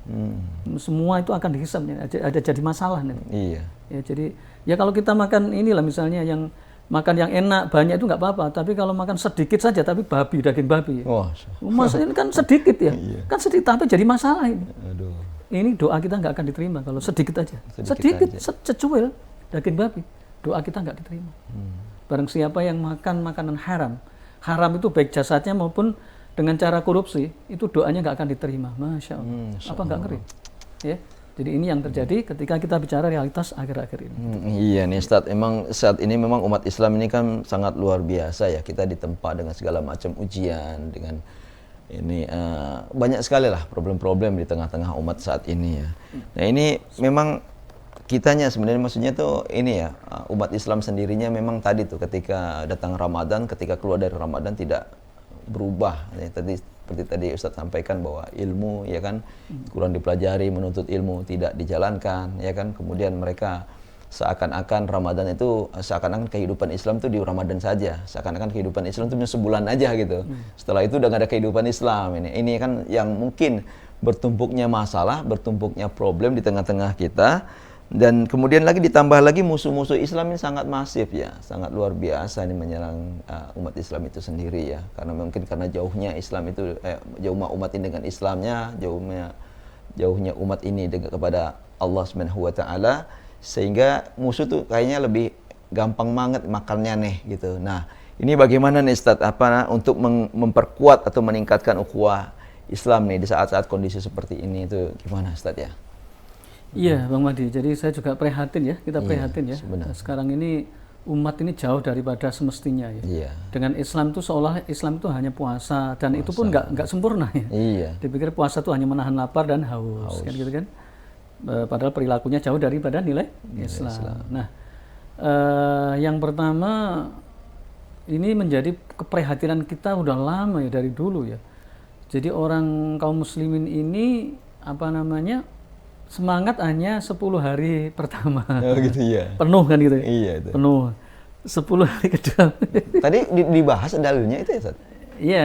Semua itu akan dihisap ya. Ada jadi masalah nih. Iya. Ya jadi ya kalau kita makan inilah misalnya yang makan yang enak banyak itu nggak apa-apa. Tapi kalau makan sedikit saja tapi daging babi. Wah. Mas ini kan sedikit ya. Kan sedikit tapi jadi masalah ini. Aduh. Ini doa kita nggak akan diterima kalau sedikit aja. Sedikit secuil daging babi. Doa kita nggak diterima. Barang siapa yang makan makanan haram, haram itu baik jasadnya maupun dengan cara korupsi, itu doanya nggak akan diterima. Masya Allah. Apa nggak ngeri? Ya. Jadi ini yang terjadi ketika kita bicara realitas akhir-akhir ini. Iya nih Ustadz, emang saat ini memang umat Islam ini kan sangat luar biasa ya. Kita ditempa dengan segala macam ujian, dengan ini banyak sekali lah problem-problem di tengah-tengah umat saat ini ya. Nah ini memang kitanya sebenarnya maksudnya tuh ini ya, umat Islam sendirinya memang tadi tuh ketika datang Ramadan, ketika keluar dari Ramadan tidak berubah. Ya, seperti tadi Ustadz sampaikan bahwa ilmu ya kan kurang dipelajari, menuntut ilmu tidak dijalankan ya kan. Kemudian mereka seakan-akan Ramadan itu seakan-akan kehidupan Islam tuh di Ramadan saja. Seakan-akan kehidupan Islam itu cuma sebulan aja gitu. Setelah itu udah gak ada kehidupan Islam ini. Ini kan yang mungkin bertumpuknya masalah, bertumpuknya problem di tengah-tengah kita. Dan kemudian lagi ditambah lagi musuh-musuh Islam ini sangat masif ya, sangat luar biasa ini menyerang umat Islam itu sendiri ya, karena mungkin karena jauhnya Islam itu jauhnya umat ini dengan Islamnya, jauhnya umat ini kepada Allah Subhanahu wa taala, sehingga musuh tuh kayaknya lebih gampang banget makannya nih gitu. Nah, ini bagaimana nih Ustadz untuk memperkuat atau meningkatkan ukhuwah Islam nih di saat-saat kondisi seperti ini itu gimana Ustadz ya? Iya Bang Madi, jadi saya juga prihatin ya, kita prihatin ya. Sebenarnya. Sekarang ini umat ini jauh daripada semestinya ya. Iya. Dengan Islam itu seolah Islam itu hanya puasa dan itu pun nggak sempurna ya. Iya. Dipikir puasa itu hanya menahan lapar dan haus. Kan gitu kan. Padahal perilakunya jauh daripada nilai Islam. Nah, yang pertama ini menjadi keprihatinan kita udah lama ya dari dulu ya. Jadi orang kaum muslimin ini semangat hanya 10 hari pertama. Oh gitu ya. Penuh kan gitu. Iya itu. Penuh. 10 hari kedua. Tadi dibahas dalilnya itu ya, Ustaz? Iya,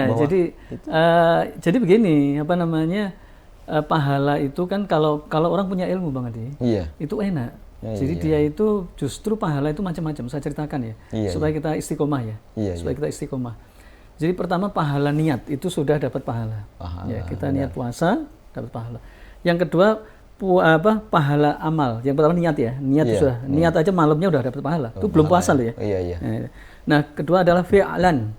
jadi begini, pahala itu kan kalau orang punya ilmu Bang Adi, iya. itu enak. Ya, jadi dia itu justru pahala itu macam-macam. Saya ceritakan ya, supaya kita istiqomah ya. Supaya kita istiqomah. Jadi pertama pahala niat itu sudah dapat pahala. Ya, kita niat puasa dapat pahala. Yang kedua pahala amal. Yang pertama niat ya, niat sudah. Niat aja malamnya udah dapat pahala. Itu belum puasa loh ya. Iya. Nah, kedua adalah fi'lan.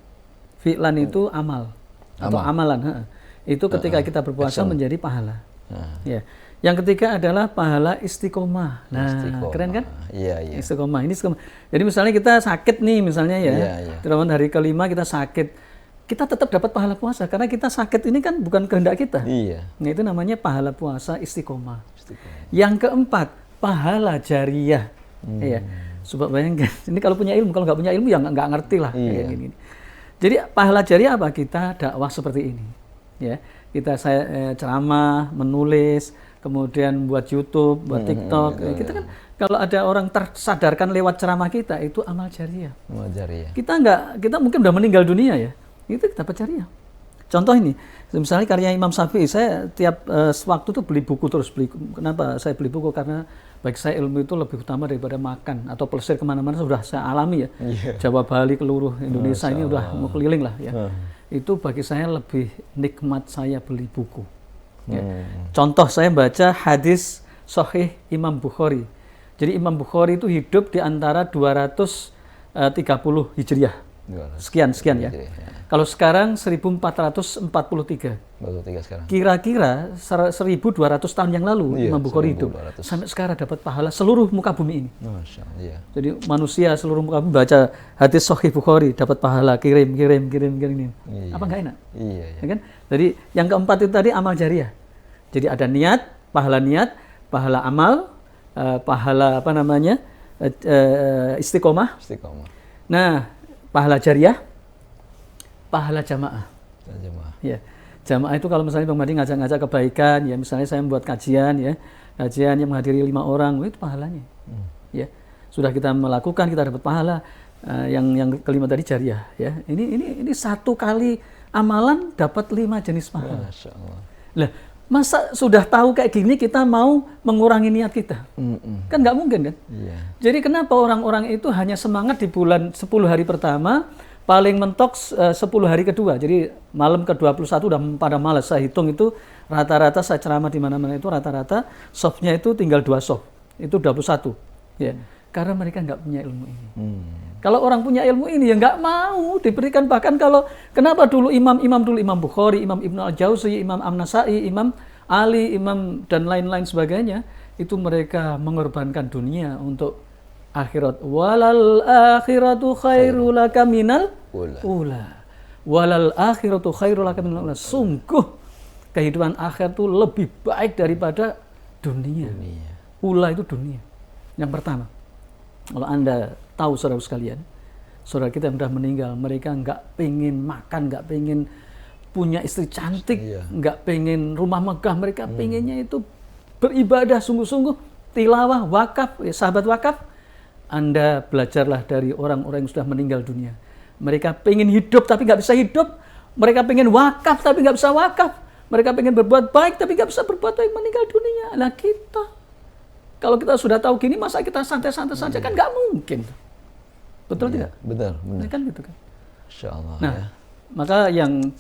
Fi'lan itu amal atau amalan. Itu ketika kita berpuasa menjadi pahala. Ya. Yang ketiga adalah pahala istiqomah. Nah, keren kan? Iya. Istiqomah. Ini istiqomah. Jadi misalnya kita sakit nih misalnya ya. Di hari kelima kita sakit. Kita tetap dapat pahala puasa karena kita sakit ini kan bukan kehendak kita. Iya. Nah, itu namanya pahala puasa istiqomah. Yang keempat, pahala jariyah. Iya. Coba bayangkan, ini kalau punya ilmu, kalau nggak punya ilmu ya nggak ngerti lah. Kayak gini. Jadi pahala jariyah apa? Kita dakwah seperti ini. Ya, saya ceramah, menulis, kemudian buat YouTube, buat TikTok. Kita kan kalau ada orang tersadarkan lewat ceramah kita itu amal jariyah. Amal jariyah. Kita mungkin udah meninggal dunia ya. Itu dapat jariyah. Contoh ini, misalnya karya Imam Syafi'i, saya tiap waktu tuh beli buku terus. Kenapa saya beli buku? Karena bagi saya ilmu itu lebih utama daripada makan atau plesir kemana-mana sudah saya alami ya. Jawa, Bali, seluruh Indonesia ini udah mau keliling lah ya. Itu bagi saya lebih nikmat saya beli buku. Ya. Contoh saya baca hadis Sahih Imam Bukhari. Jadi Imam Bukhari itu hidup di antara 230 Hijriah. Sekian ya. Kalau sekarang 1443. Sekarang. Kira-kira 1200 tahun yang lalu Imam Bukhari hidup. Sampai sekarang dapat pahala seluruh muka bumi ini. Masya Allah, iya. Jadi manusia seluruh muka bumi baca hadis Sahih Bukhari dapat pahala kirim. Iya. Apa enggak enak? Iya. Ya kan? Jadi yang keempat itu tadi amal jariyah. Jadi ada niat, pahala amal, pahala istiqomah. Nah, pahala jariyah, pahala jamaah. Ya, jamaah itu kalau misalnya Bang Madi ngajak-ngajak kebaikan, ya misalnya saya membuat kajian yang menghadiri 5 orang, itu pahalanya. Ya, sudah kita melakukan kita dapat pahala. yang kelima tadi jariah ya. Ini satu kali amalan dapat 5 jenis pahala. Masya Allah. Lah, masa sudah tahu kayak gini kita mau mengurangi niat kita? Kan nggak mungkin kan? Iya. Jadi kenapa orang-orang itu hanya semangat di bulan 10 hari pertama, paling mentok 10 hari kedua. Jadi malam ke-21 udah pada malas. Saya hitung itu rata-rata saya ceramah di mana-mana itu rata-rata softnya itu tinggal 2 soft. Itu 21. Ya. Karena mereka nggak punya ilmu ini. Kalau orang punya ilmu ini ya nggak mau diberikan. Bahkan kalau kenapa dulu imam dulu Imam Bukhari, Imam Ibnu Al-Jauzi, Imam An-Nasai, Imam Ali, Imam dan lain-lain sebagainya itu mereka mengorbankan dunia untuk akhirat. Walal akhiratu khairul laka minal ula. Walal akhiratu khairul laka minal ula. Sungguh kehidupan akhir itu lebih baik daripada dunia. Ula itu dunia. Yang pertama. Kalau Anda tahu saudara sekalian, saudara kita yang sudah meninggal, mereka nggak pengen makan, nggak pengen punya istri cantik, nggak pengen rumah megah, mereka pengennya itu beribadah sungguh-sungguh, tilawah, wakaf, sahabat wakaf. Anda belajarlah dari orang-orang yang sudah meninggal dunia. Mereka pengen hidup tapi nggak bisa hidup, mereka pengen wakaf tapi nggak bisa wakaf, mereka pengen berbuat baik tapi nggak bisa berbuat baik, meninggal dunia. Nah kita, kalau kita sudah tahu gini, masa kita santai-santai saja? Kan nggak mungkin. Betul tidak? Betul, benar. Kan gitu kan. Insya Allah. Nah, ya. maka yang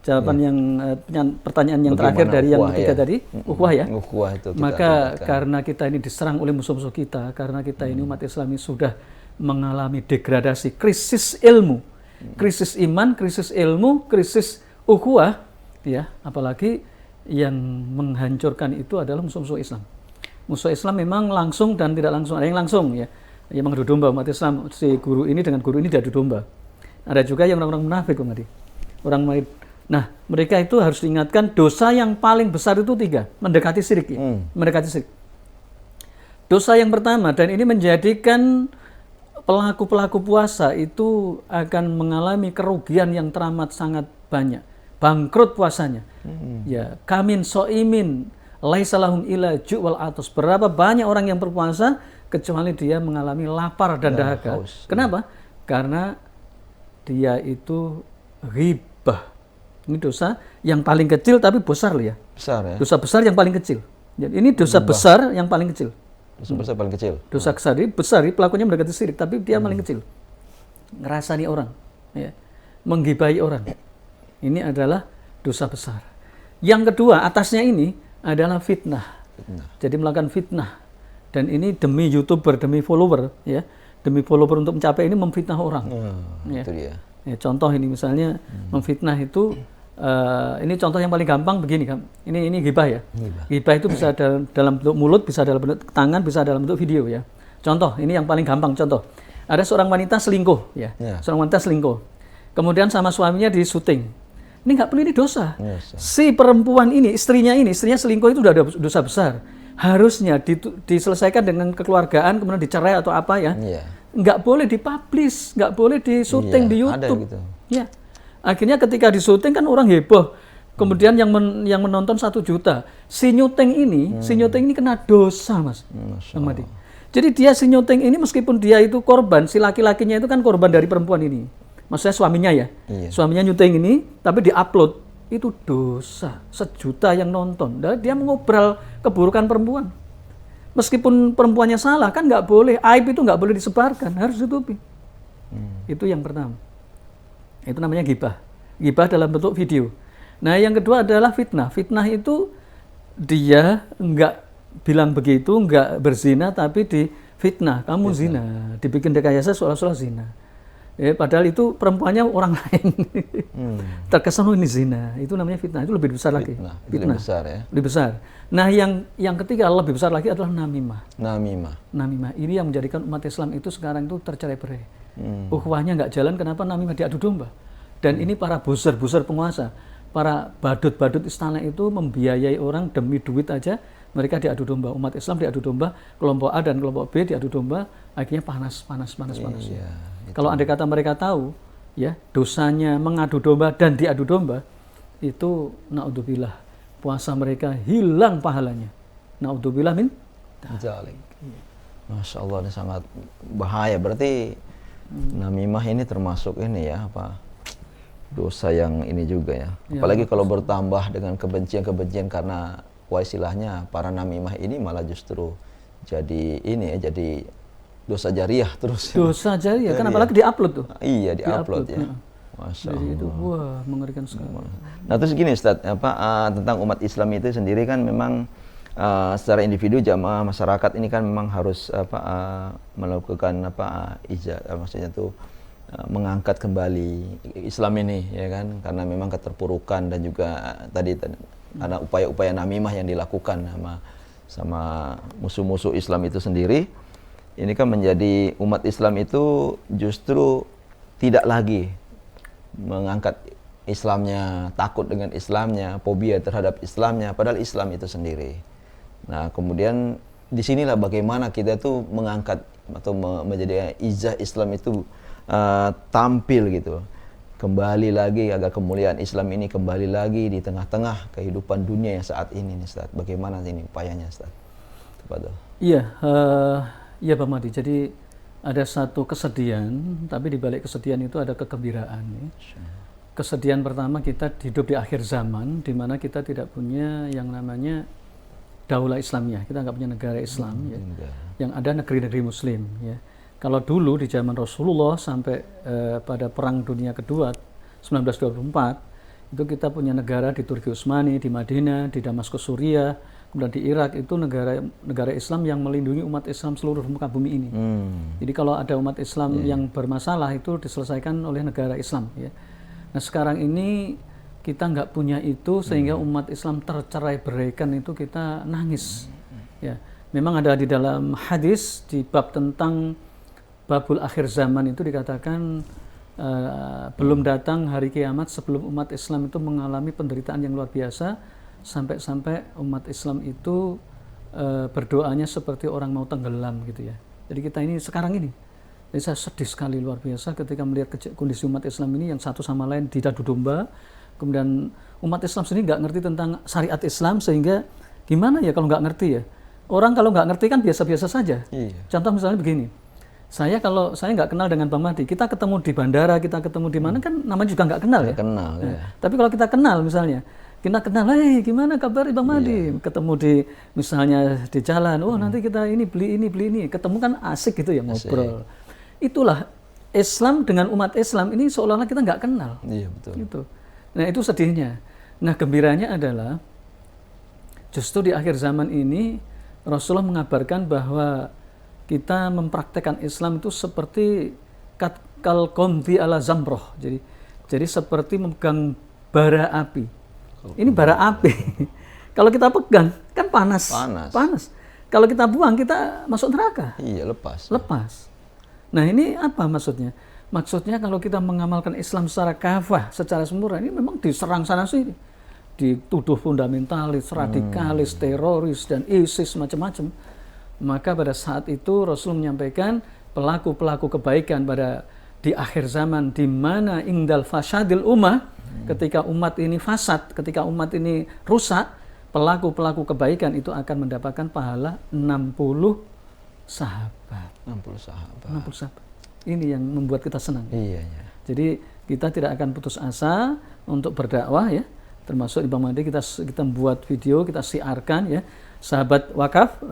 jawaban yang pertanyaan yang terakhir dari yang ketiga tadi, ukhuwah ya. Ukhuwah itu kita maka libatkan. karena kita ini diserang oleh musuh-musuh kita, karena kita ini umat Islam ini sudah mengalami degradasi, krisis ilmu, krisis iman, krisis ilmu, krisis ukhuwah, ya, apalagi yang menghancurkan itu adalah musuh-musuh Islam. Musuh Islam memang langsung dan tidak langsung. Ada yang langsung ya, yang mengadu domba umat Islam, si guru ini dengan guru ini diadu domba. Ada juga yang orang-orang munafik, Bang Adi. Orang munafik. Nah, mereka itu harus diingatkan dosa yang paling besar itu 3, mendekati syirik ya. Mendekati syirik. Dosa yang pertama, dan ini menjadikan pelaku-pelaku puasa itu akan mengalami kerugian yang teramat sangat banyak. Bangkrut puasanya. Ya, kamin so'imin laisa lahum illa ju'wal atas. Berapa banyak orang yang berpuasa kecuali dia mengalami lapar dan dahaga. Kenapa? Karena dia itu ghibah. Ini dosa yang paling kecil tapi besar loh ya. Besar ya. Dosa besar yang paling kecil. Jadi ini dosa besar yang paling kecil. Dosa besar paling kecil. Dosa besar, pelakunya mendekati syirik, tapi dia paling kecil. Ngerasani orang, ya. Menggibahi orang. Ini adalah dosa besar. Yang kedua, atasnya ini adalah fitnah. Jadi melakukan fitnah. Dan ini demi YouTuber, demi follower, ya. Demi follower untuk mencapai ini memfitnah orang. Ya. Itu dia. Ya, contoh ini misalnya memfitnah itu, ini contoh yang paling gampang begini kan. Ini ghibah ya. Ghibah itu bisa dalam bentuk mulut, bisa dalam bentuk tangan, bisa dalam bentuk video ya. Contoh, ini yang paling gampang contoh. Ada seorang wanita selingkuh ya. Seorang wanita selingkuh. Kemudian sama suaminya di syuting. Ini nggak perlu, ini dosa. Si perempuan ini, istrinya selingkuh itu udah ada dosa besar. Harusnya diselesaikan dengan kekeluargaan, kemudian dicerai atau apa ya. Nggak boleh dipublish, nggak boleh disyuting di YouTube. Gitu. Ya. Akhirnya ketika disyuting kan orang heboh. Kemudian yang menonton 1 juta. Si nyuting ini kena dosa, Mas. Madi. Jadi dia si nyuting ini meskipun dia itu korban, si laki-lakinya itu kan korban dari perempuan ini. Maksudnya suaminya ya. Suaminya nyuting ini tapi diupload. Itu dosa. 1 juta yang nonton. Dan dia mengobral keburukan perempuan. Meskipun perempuannya salah, kan nggak boleh, aib itu nggak boleh disebarkan, harus ditutupi. Itu yang pertama. Itu namanya ghibah. Ghibah dalam bentuk video. Nah, yang kedua adalah fitnah. Fitnah itu dia nggak bilang begitu, nggak berzina, tapi difitnah. Kamu zina, dibikin rekayasa seolah-olah zina. Padahal itu perempuannya orang lain. Terkesan ini zina. Itu namanya fitnah. Itu lebih besar lagi. Fitnah. Lebih besar ya. Lebih besar. Nah, yang ketiga lebih besar lagi adalah namimah. Namimah. Ini yang menjadikan umat Islam itu sekarang itu tercerai-berai. Ukhuwahnya nggak jalan, kenapa namimah diadu domba? Dan ini para buzzer penguasa, para badut-badut istana itu membiayai orang demi duit aja, mereka diadu domba. Umat Islam diadu domba, kelompok A dan kelompok B diadu domba, akhirnya panas. Kalau andai kata mereka tahu, ya, dosanya mengadu domba dan diadu domba, itu naudzubillah, puasa mereka hilang pahalanya. Naudzubillah min dzalik. Masya Allah, ini sangat bahaya. Berarti Namimah ini termasuk ini ya apa dosa yang ini juga ya. Apalagi kalau bertambah dengan kebencian-kebencian karena istilahnya para namimah ini malah justru jadi ini ya, jadi dosa jariah terus. Dosa jariah, kan apalagi diupload tuh. Iya, diupload ya. Masya Jadi Allah. itu wah mengerikan sekali. Nah terus gini Ustaz, tentang umat Islam itu sendiri kan memang secara individu jamaah masyarakat ini kan memang harus melakukan maksudnya tuh mengangkat kembali Islam ini ya kan, karena memang keterpurukan dan juga tadi karena upaya-upaya namimah yang dilakukan sama musuh-musuh Islam itu sendiri. Ini kan menjadi umat Islam itu justru tidak lagi mengangkat Islamnya, takut dengan Islamnya, fobia terhadap Islamnya, padahal Islam itu sendiri. Nah kemudian disinilah bagaimana kita tuh mengangkat atau menjadi izah Islam itu tampil gitu, kembali lagi agar kemuliaan Islam ini kembali lagi di tengah-tengah kehidupan dunia yang saat ini nih Ustaz. Bagaimana ini upayanya Ustaz? Iya, iya Pak Madi. Jadi ada satu kesedihan, tapi di balik kesedihan itu ada kegembiraan. Ya. Kesedihan pertama, kita hidup di akhir zaman, di mana kita tidak punya yang namanya daulah Islamiyah. Kita nggak punya negara Islam, ya. Yang ada negeri-negeri Muslim. Ya. Kalau dulu di zaman Rasulullah sampai pada Perang Dunia Kedua 1924, itu kita punya negara di Turki Utsmani, di Madinah, di Damaskus Suriah, kemudian di Irak, itu negara Islam yang melindungi umat Islam seluruh muka bumi ini. Jadi kalau ada umat Islam yang bermasalah itu diselesaikan oleh negara Islam. Ya. Nah sekarang ini kita nggak punya itu sehingga umat Islam tercerai-beraikan itu kita nangis. Ya. Memang ada di dalam hadis di bab tentang babul akhir zaman itu dikatakan belum datang hari kiamat sebelum umat Islam itu mengalami penderitaan yang luar biasa, sampai-sampai umat Islam itu berdoanya seperti orang mau tenggelam gitu ya. Jadi kita ini sekarang ini, jadi saya sedih sekali luar biasa ketika melihat kondisi umat Islam ini yang satu sama lain diadu domba. Kemudian umat Islam sendiri nggak ngerti tentang syariat Islam, sehingga gimana ya kalau nggak ngerti ya. Orang kalau nggak ngerti kan biasa-biasa saja. Iya. Contoh misalnya begini, kalau saya nggak kenal dengan Bang Madi, kita ketemu di bandara, kita ketemu di mana kan namanya juga nggak kenal ya. Kenal, ya. Tapi kalau kita kenal misalnya, kita kenal, gimana kabar Bang Madi? Ketemu di misalnya di jalan, nanti kita ini beli ini, ketemu kan asik gitu ya ngobrol. Itulah Islam dengan umat Islam ini seolah-olah kita nggak kenal. Iya betul. Gitu. Nah itu sedihnya. Nah gembiranya adalah justru di akhir zaman ini Rasulullah mengabarkan bahwa kita mempraktekkan Islam itu seperti kal qomdi ala zamroh. Jadi seperti memegang bara api. Ini bara api. Kalau kita pegang kan panas. Kalau kita buang kita masuk neraka. Iya, lepas. Nah, ini apa maksudnya? Maksudnya kalau kita mengamalkan Islam secara kafah, secara sempurna, ini memang diserang sana sini. Dituduh fundamentalis, radikalis, teroris dan ISIS macam-macam. Maka pada saat itu Rasul menyampaikan pelaku-pelaku kebaikan di akhir zaman, di mana indal fasadil ummah, ketika umat ini fasad, ketika umat ini rusak, pelaku-pelaku kebaikan itu akan mendapatkan pahala 60 sahabat. 60 sahabat. Ini yang membuat kita senang. Iya. Jadi kita tidak akan putus asa untuk berdakwah ya. Termasuk di Bang Madi kita buat video, kita siarkan ya. Sahabat wakaf,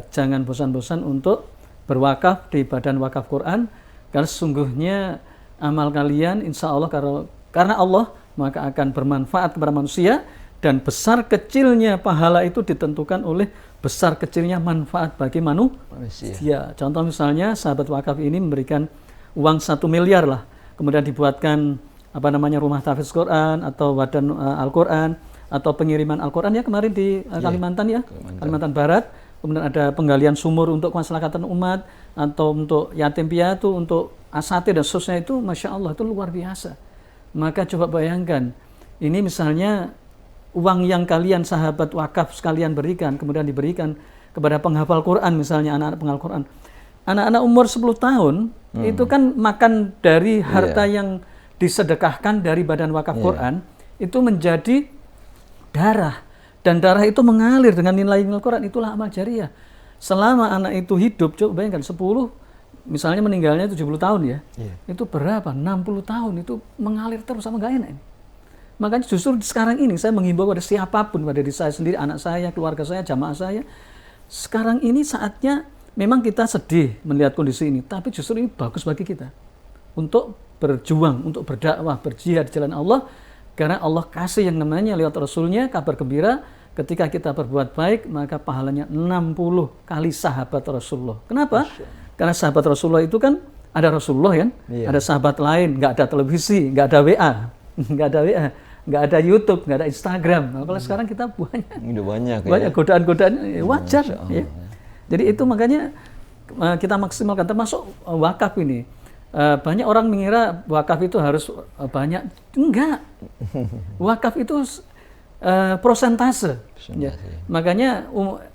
jangan bosan-bosan untuk berwakaf di Badan Wakaf Quran, karena sesungguhnya amal kalian insya Allah karena Allah maka akan bermanfaat kepada manusia, dan besar kecilnya pahala itu ditentukan oleh besar kecilnya manfaat bagi manusia. Contoh misalnya sahabat wakaf ini memberikan uang 1 miliar lah, kemudian dibuatkan rumah tahfiz Quran atau wadah Al-Quran atau pengiriman Al-Quran ya kemarin di Kalimantan ya, Kalimantan Barat. Kemudian ada penggalian sumur untuk kemaslahatan umat atau untuk yatim piatu, untuk asatid dan seterusnya, itu Masya Allah itu luar biasa. Maka coba bayangkan, ini misalnya uang yang kalian sahabat wakaf sekalian berikan, kemudian diberikan kepada penghafal Quran, misalnya anak-anak penghafal Quran. Anak-anak umur 10 tahun itu kan makan dari harta yang disedekahkan dari Badan Wakaf Quran, itu menjadi darah. Dan darah itu mengalir dengan nilai Quran, itulah amal jariah. Selama anak itu hidup, coba bayangkan 10 misalnya meninggalnya 70 tahun ya, Iya. itu berapa? 60 tahun itu mengalir terus sama gak enak ini. Makanya justru sekarang ini saya menghimbau pada siapapun, pada diri saya sendiri, anak saya, keluarga saya, jamaah saya, sekarang ini saatnya memang kita sedih melihat kondisi ini, tapi justru ini bagus bagi kita untuk berjuang, untuk berdakwah, berjihad di jalan Allah, karena Allah kasih yang namanya lewat Rasulnya kabar gembira, ketika kita berbuat baik maka pahalanya 60 kali sahabat Rasulullah. Kenapa? Karena sahabat Rasulullah itu kan ada Rasulullah kan, ada sahabat lain, nggak ada televisi, nggak ada WA, nggak ada WA, nggak ada YouTube, nggak ada Instagram. Nah, kalau sekarang kita Udah banyak banyak ya. godaan-godaan, wajar. Masya Allah, Ya. Jadi itu makanya kita maksimalkan, termasuk wakaf ini. Banyak orang mengira wakaf itu harus banyak, enggak. Wakaf itu prosentase. Ya. Makanya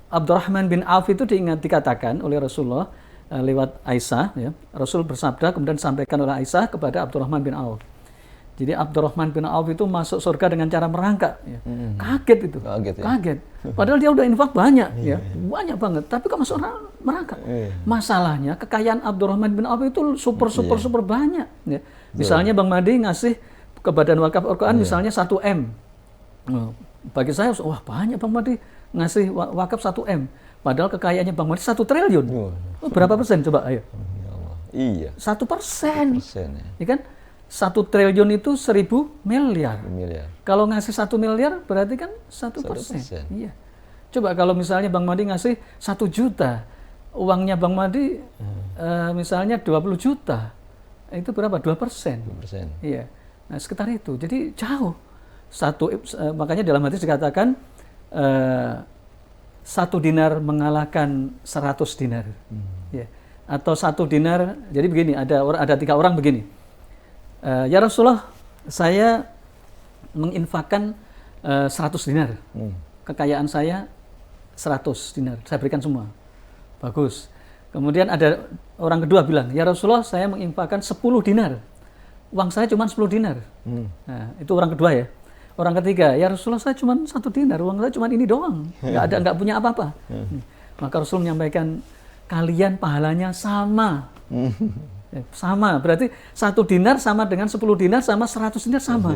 Abdurrahman bin Auf itu dikatakan oleh Rasulullah lewat Aisyah, ya. Rasul bersabda kemudian disampaikan oleh Aisyah kepada Abdurrahman bin Auf. Jadi Abdurrahman bin Auf itu masuk surga dengan cara merangkak. Ya. Kaget itu, kaget. Padahal dia udah infak banyak, ya, banyak banget. Tapi kok masuk merangkak? Masalahnya kekayaan Abdurrahman bin Auf itu super banyak. Ya. Misalnya Bang Madi ngasih ke Badan Wakaf Al-Quran misalnya 1 M. Bagi saya, wah banyak Bang Madi ngasih wakaf 1 M. Padahal kekayaannya Bang Madi 1 triliun. Berapa persen coba? Ayo. Iya. 1%. Ya. Ya kan? 1 triliun itu 1.000 miliar. Kalau ngasih 1 miliar berarti kan 1%. Iya. Coba kalau misalnya Bang Madi ngasih 1 juta, uangnya Bang Madi misalnya 20 juta, itu berapa? 2%. Iya. Nah sekitar itu. Jadi jauh. Makanya dalam hadis dikatakan 1 dinar mengalahkan 100 dinar. Ya. Atau 1 dinar, jadi begini, ada 3 orang begini. Ya Rasulullah, saya menginfakkan 100 dinar. Kekayaan saya 100 dinar, saya berikan semua. Bagus. Kemudian ada orang kedua bilang, ya Rasulullah, saya menginfakkan 10 dinar. Uang saya cuma 10 dinar. Nah, itu orang kedua ya. Orang ketiga, ya Rasulullah, saya cuma 1 dinar, uang saya cuma ini doang. Nggak punya apa-apa. Maka Rasul menyampaikan, kalian pahalanya sama. Sama, berarti 1 dinar sama dengan 10 dinar sama 100 dinar sama.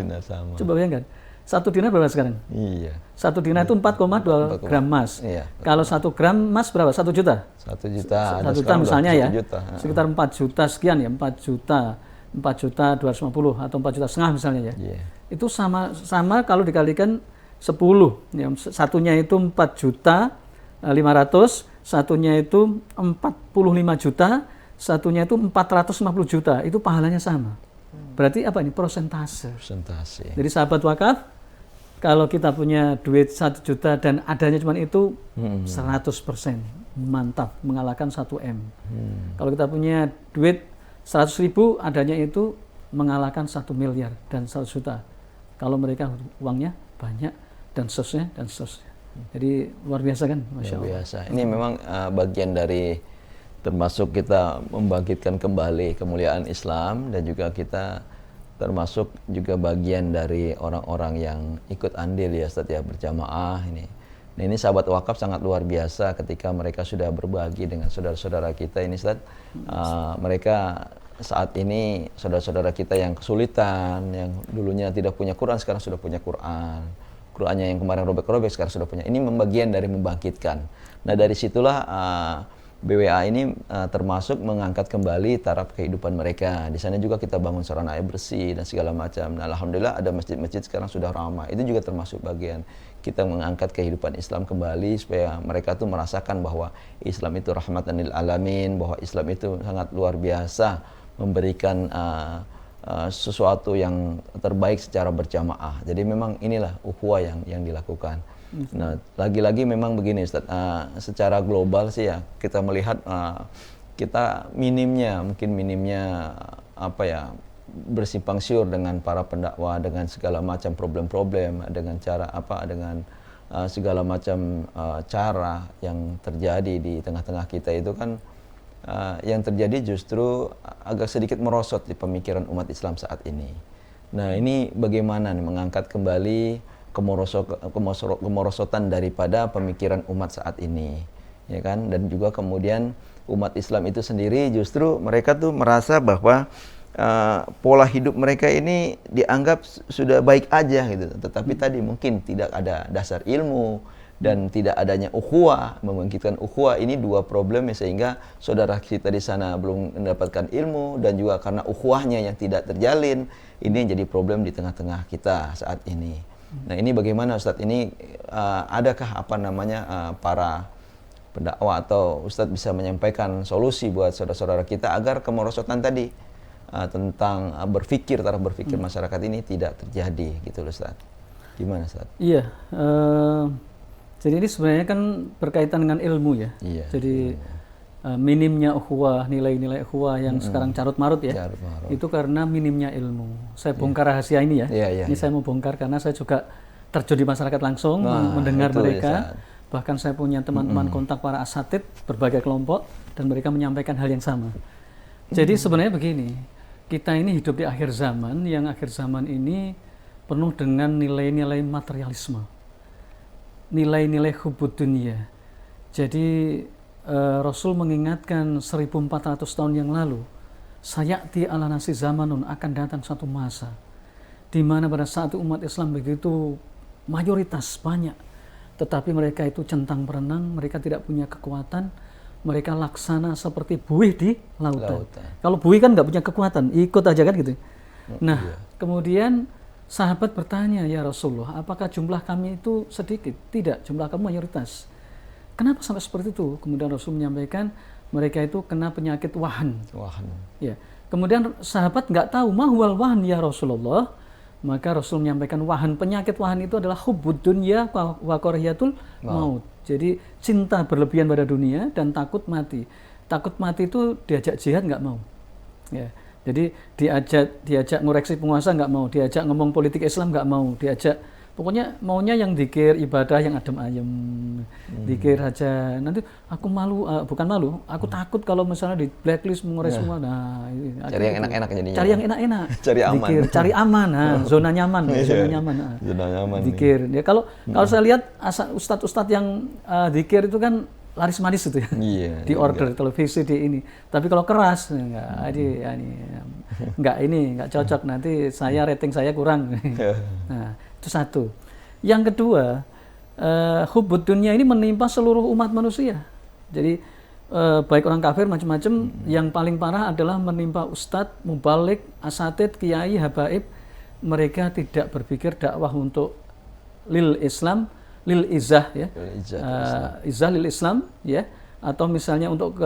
Coba bayangkan, 1 dinar berapa sekarang? Iya. 1 dinar itu 4,2 gram emas. Iya. Kalau 1 gram emas berapa? 1 juta? 1 juta. 1 juta misalnya ya. Sekitar 4 juta sekian ya, 4 juta 250 atau 4 juta setengah misalnya ya. Itu sama kalau dikalikan 10. Ya, satunya itu 4 juta 500, satunya itu 45 juta, satunya itu 450 juta, itu pahalanya sama. Berarti apa ini? Persentase. Jadi sahabat wakaf, kalau kita punya duit 1 juta dan adanya cuma itu, 100% mantap, mengalahkan 1 M. Kalau kita punya duit 100.000, adanya itu mengalahkan 1 miliar dan 100 juta. Kalau mereka uangnya banyak dan seterusnya. Jadi luar biasa kan, Masya Allah. Biasa. Ini memang bagian dari termasuk kita membangkitkan kembali kemuliaan Islam, dan juga kita termasuk juga bagian dari orang-orang yang ikut andil ya Ustaz ya, berjamaah ini. Nah, ini sahabat wakaf sangat luar biasa ketika mereka sudah berbagi dengan saudara-saudara kita ini Ustaz. Mereka saat ini saudara-saudara kita yang kesulitan, yang dulunya tidak punya Quran sekarang sudah punya Quran. Qurannya yang kemarin robek-robek sekarang sudah punya. Ini membagian dari membangkitkan. Nah, dari situlah BWA ini termasuk mengangkat kembali taraf kehidupan mereka. Di sana juga kita bangun sarana air bersih dan segala macam. Nah, alhamdulillah ada masjid-masjid sekarang sudah ramai. Itu juga termasuk bagian kita mengangkat kehidupan Islam kembali supaya mereka tuh merasakan bahwa Islam itu rahmatan lil alamin, bahwa Islam itu sangat luar biasa memberikan sesuatu yang terbaik secara berjamaah. Jadi memang inilah ukhuwah yang dilakukan. Nah, lagi-lagi memang begini Ustaz, secara global sih ya kita melihat kita minimnya apa ya, bersimpang siur dengan para pendakwah, dengan segala macam problem-problem, dengan cara apa, dengan segala macam cara yang terjadi di tengah-tengah kita itu kan yang terjadi justru agak sedikit merosot di pemikiran umat Islam saat ini. Nah, ini bagaimana nih mengangkat kembali kemerosotan daripada pemikiran umat saat ini, ya kan? Dan juga kemudian umat Islam itu sendiri justru mereka tuh merasa bahwa pola hidup mereka ini dianggap sudah baik aja gitu. Tetapi tadi mungkin tidak ada dasar ilmu dan tidak adanya ukhuwah, membangkitkan ukhuwah, ini dua problem ya, sehingga saudara kita di sana belum mendapatkan ilmu, dan juga karena ukhuwahnya yang tidak terjalin, ini yang jadi problem di tengah-tengah kita saat ini. Nah, ini bagaimana Ustadz, ini adakah para pendakwah atau Ustadz bisa menyampaikan solusi buat saudara-saudara kita agar kemerosotan tadi tentang cara berpikir masyarakat ini tidak terjadi gitu loh Ustadz. Gimana Ustadz? Iya, jadi ini sebenarnya kan berkaitan dengan ilmu ya. Iya. Jadi minimnya ukhuwah, nilai-nilai ukhuwah yang sekarang carut marut ya. Carut marut. Itu karena minimnya ilmu. Saya bongkar rahasia ini ya. Ini saya mau bongkar karena saya juga terjun di masyarakat langsung, mendengar mereka. Bahkan saya punya teman-teman kontak para asatid berbagai kelompok dan mereka menyampaikan hal yang sama. Jadi sebenarnya begini, kita ini hidup di akhir zaman, yang akhir zaman ini penuh dengan nilai-nilai materialisme, nilai-nilai hubbud dunia. Jadi Rasul mengingatkan 1400 tahun yang lalu, sayati ala nasi zamanun, akan datang satu masa di mana pada saat itu umat Islam begitu mayoritas banyak, tetapi mereka itu centang berenang, mereka tidak punya kekuatan, mereka laksana seperti buih di lautan. Kalau buih kan nggak punya kekuatan, ikut aja kan gitu. Nah, kemudian sahabat bertanya, ya Rasulullah, apakah jumlah kami itu sedikit? Tidak, jumlah kamu mayoritas. Kenapa sampai seperti itu? Kemudian Rasul menyampaikan mereka itu kena penyakit wahan. Ya. Kemudian sahabat nggak tahu mahwal wahan ya Rasulullah. Maka Rasul menyampaikan penyakit wahan itu adalah hubbud dunya wa karahiyatul maut. Jadi cinta berlebihan pada dunia dan takut mati. Takut mati itu diajak jihad nggak mau. Ya. Jadi diajak ngoreksi penguasa nggak mau, diajak ngomong politik Islam nggak mau, diajak pokoknya maunya yang dzikir, ibadah yang adem ayem, dzikir aja. Nanti aku malu, bukan malu, aku takut kalau misalnya di blacklist mengores semua. Nah, cari yang enak-enak jadinya. Cari yang enak-enak. Cari aman. Dzikir, cari aman, zona nyaman, zona nyaman. Zona nyaman. Dzikir. Ya kalau saya lihat ustadz-ustadz yang dzikir itu kan laris manis itu ya. Di order televisi di ini. Tapi kalau keras enggak cocok, nanti rating saya kurang. Nah, itu satu. Yang kedua, hubbud dunia ini menimpa seluruh umat manusia. Jadi baik orang kafir macam-macam, yang paling parah adalah menimpa ustadz, mubalik, asatid, kiai, habaib. Mereka tidak berpikir dakwah untuk lil Islam, lil izah ya. Izah lil Islam ya, atau misalnya untuk